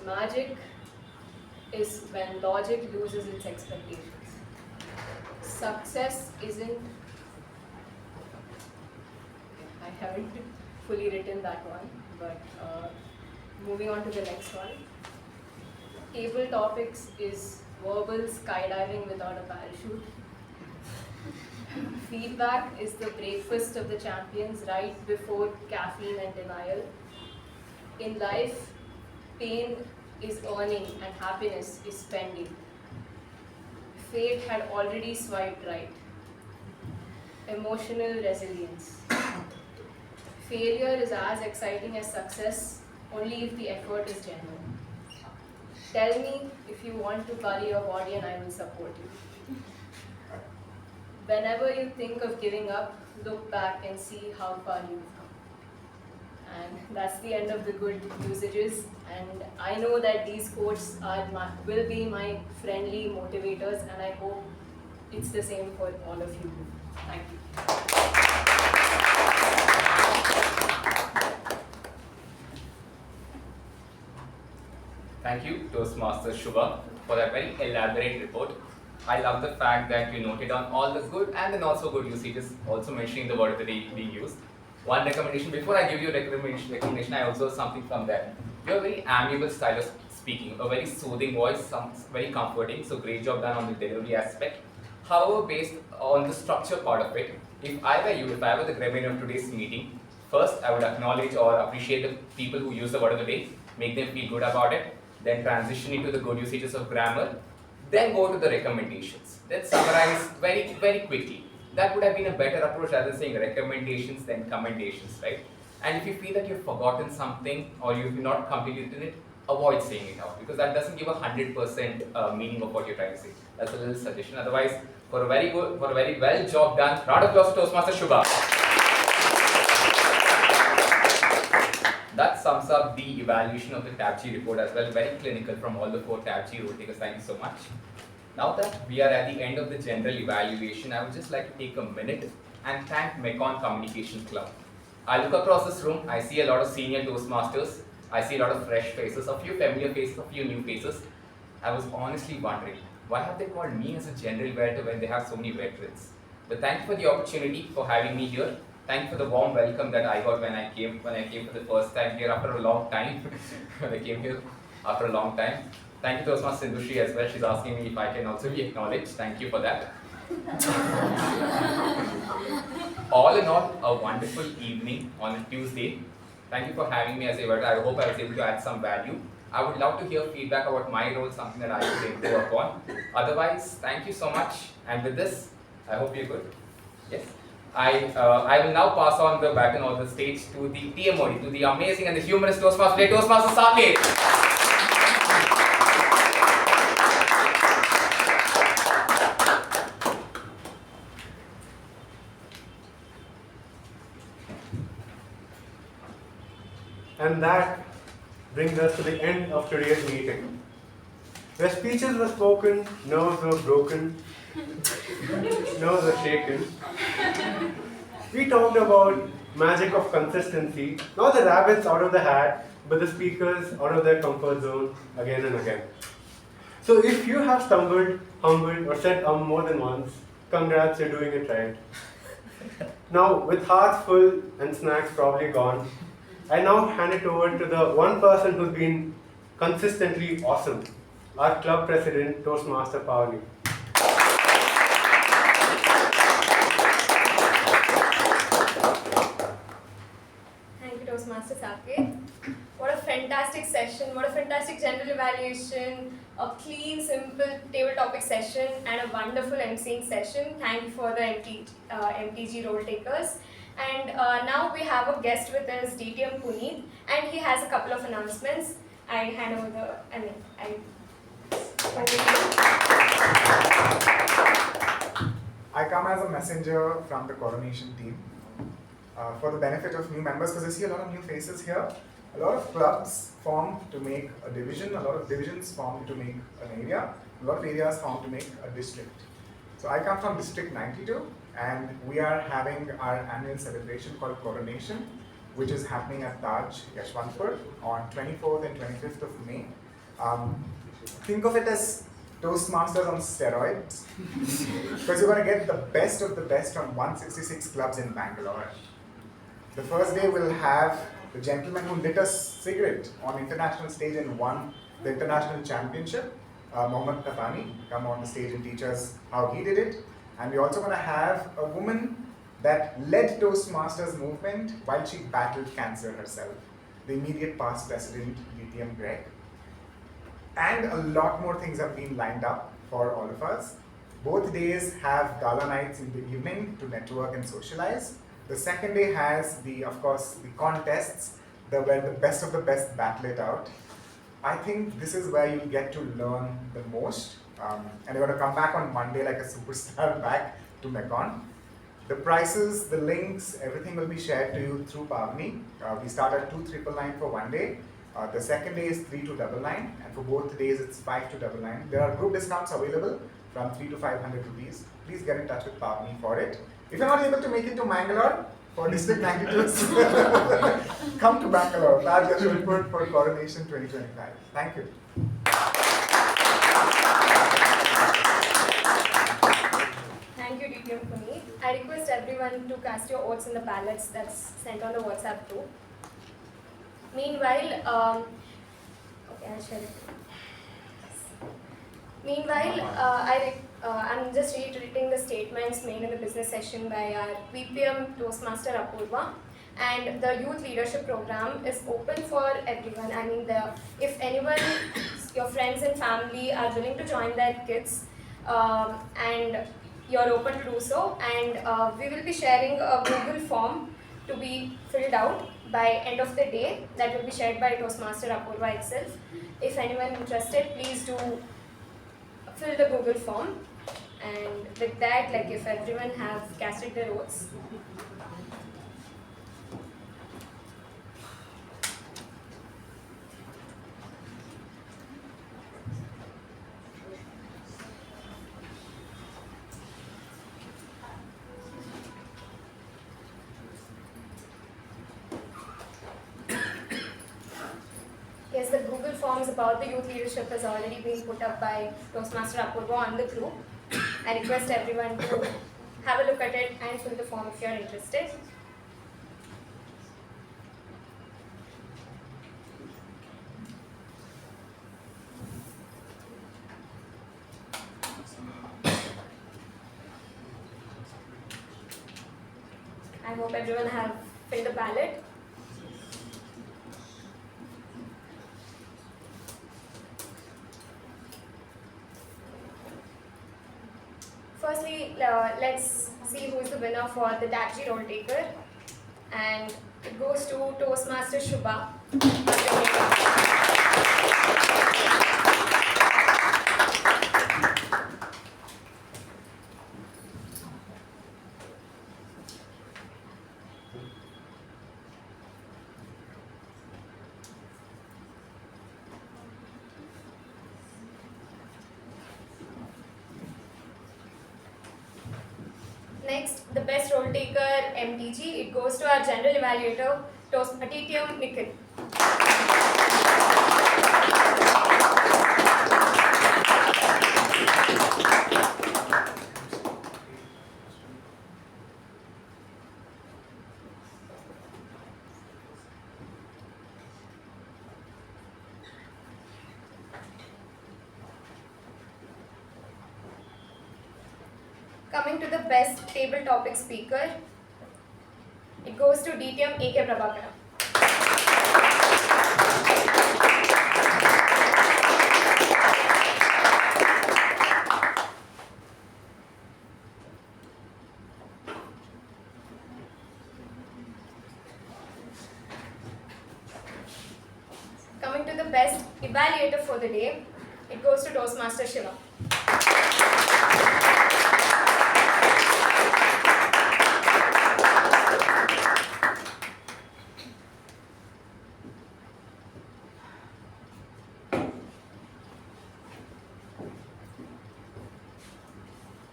Magic is when logic loses its expectations. Success isn't, I haven't fully written that one, but moving on to the next one. Table topics is verbal skydiving without a parachute. Feedback is the breakfast of the champions right before caffeine and denial. In life, pain is earning and happiness is spending. Fate had already swiped right. Emotional resilience. Failure is as exciting as success only if the effort is genuine. Tell me if you want to bury your body and I will support you. Whenever you think of giving up, look back and see how far you've come. And that's the end of the good usages. And I know that these quotes will be my friendly motivators, and I hope it's the same for all of you. Thank you. Thank you, Toastmaster Shuba, for that very elaborate report. I love the fact that you noted down all the good and the not so good usages, also mentioning the word of the day being used. One recommendation, before I give you a recommendation, I also have something from there. You have a very amiable style of speaking, a very soothing voice, very comforting, so great job done on the delivery aspect. However, based on the structure part of it, if I were you, if I were the Grammarian of today's meeting, first I would acknowledge or appreciate the people who use the word of the day, make them feel good about it, then transition into the good usages of grammar, then go to the recommendations, then summarize very, very quickly. That would have been a better approach rather than saying recommendations than commendations, right? And if you feel that you've forgotten something or you've not completed it, avoid saying it out because that doesn't give 100% meaning of what you're trying to say. That's a little suggestion. Otherwise, for a very well job done, round of applause to Toastmaster Shuba. That sums up the evaluation of the TAPG report as well. Very clinical from all the 4 TAPG role takers. Thank you so much. Now that we are at the end of the general evaluation, I would just like to take a minute and thank Mekon Communication Club. I look across this room, I see a lot of senior Toastmasters, I see a lot of fresh faces, a few familiar faces, a few new faces. I was honestly wondering, why have they called me as a general evaluator when they have so many veterans? But thank you for the opportunity for having me here. Thank you for the warm welcome that I got when I came for the first time here after a long time. When I came here after a long time. Thank you to Toastmaster Sindhushree as well. She's asking me if I can also be acknowledged. Thank you for that. All in all, a wonderful evening on a Tuesday. Thank you for having me as a evaluator. I hope I was able to add some value. I would love to hear feedback about my role, something that I could improve upon. Otherwise, thank you so much. And with this, I hope you're good. Yes? I will now pass on the baton or the stage to the TMOD, to the amazing and the humorous Toastmaster, Toastmaster Saketh. And that brings us to the end of today's meeting. Where speeches were spoken, nerves were broken, nerves were shaken. We talked about magic of consistency, not the rabbits out of the hat, but the speakers out of their comfort zone again and again. So if you have stumbled, humbled, or said more than once, congrats, you're doing it right. Now, with hearts full and snacks probably gone, I now hand it over to the one person who's been consistently awesome, our club president, Toastmaster Pavani. Thank you, Toastmaster Saketh. What a fantastic session, what a fantastic general evaluation, a clean, simple table topic session, and a wonderful emceeing session. Thank you for the MTG role takers. And now we have a guest with us, DTM Puneeth, and he has a couple of announcements. I hand over the, I come as a messenger from the coronation team for the benefit of new members, because I see a lot of new faces here. A lot of clubs formed to make a division, a lot of divisions formed to make an area, a lot of areas formed to make a district. So I come from District 92, and we are having our annual celebration called Coronation, which is happening at Taj, Yashwantpur on 24th and 25th of May. Think of it as Toastmasters on steroids, because you're going to get the best of the best from 166 clubs in Bangalore. The first day we'll have the gentleman who lit a cigarette on international stage and won the international championship, Pavani, come on the stage and teach us how he did it. And we're also going to have a woman that led Toastmasters movement while she battled cancer herself, the immediate past president, DTM Greg. And a lot more things have been lined up for all of us. Both days have gala nights in the evening to network and socialize. The second day has of course, the contests, where the best of the best battle it out. I think this is where you get to learn the most. And you're going to come back on Monday like a superstar back to Mekon. The prices, the links, everything will be shared to you through Pavani. We start at 2,999 for one day. The second day is 3,299, and for both days it's 5,299. There are group discounts available from 300 to 500 rupees. Please get in touch with Pavani for it. If you're not able to make it to Mangalore for District 92, come to Bangalore. Taj Yashwantpur for Coronation 2025. Thank you. Thank you, DTM Puneeth. I request everyone to cast your votes in the ballots that's sent on the WhatsApp group. Meanwhile, okay, I'll share it. Meanwhile, I'm just reiterating the statements made in the business session by our VPM Toastmaster Apoorva. And the youth leadership program is open for everyone. I mean, if anyone, your friends and family are willing to join their kids, and you're open to do so, and we will be sharing a Google form to be filled out by end of the day. That will be shared by Toastmaster Apoorva itself. If anyone interested, please do fill the Google form. And with that, like if everyone have casted their votes. Yes, the Google Forms about the youth leadership has already been put up by Toastmaster Apoorva on the group. I request everyone to have a look at it and fill the form if you are interested. I hope everyone have filled the ballot. Firstly, let's see who is the winner for the TAPG role taker. And it goes to Toastmaster Shuba. Next, the best role taker MTG, it goes to our general evaluator, Nikhil. Coming to the best table topic speaker, it goes to DTM AK Prabhakara. Coming to the best evaluator for the day, it goes to Toastmaster Shiva.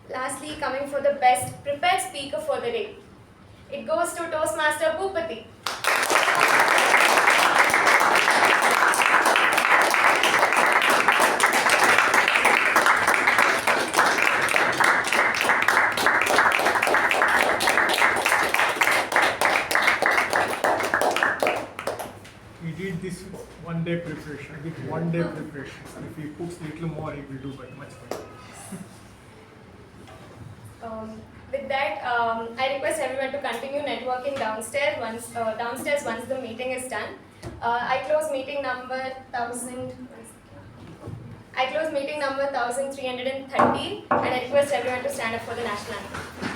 Lastly, coming for the best prepared speaker for the day, it goes to Toastmaster Boopathi. He did this one-day preparation. With one-day preparation. If he puts little more, he will do much better. With that, I request everyone to continue networking downstairs once the meeting is done. I close meeting number 1313, and I request everyone to stand up for the national anthem.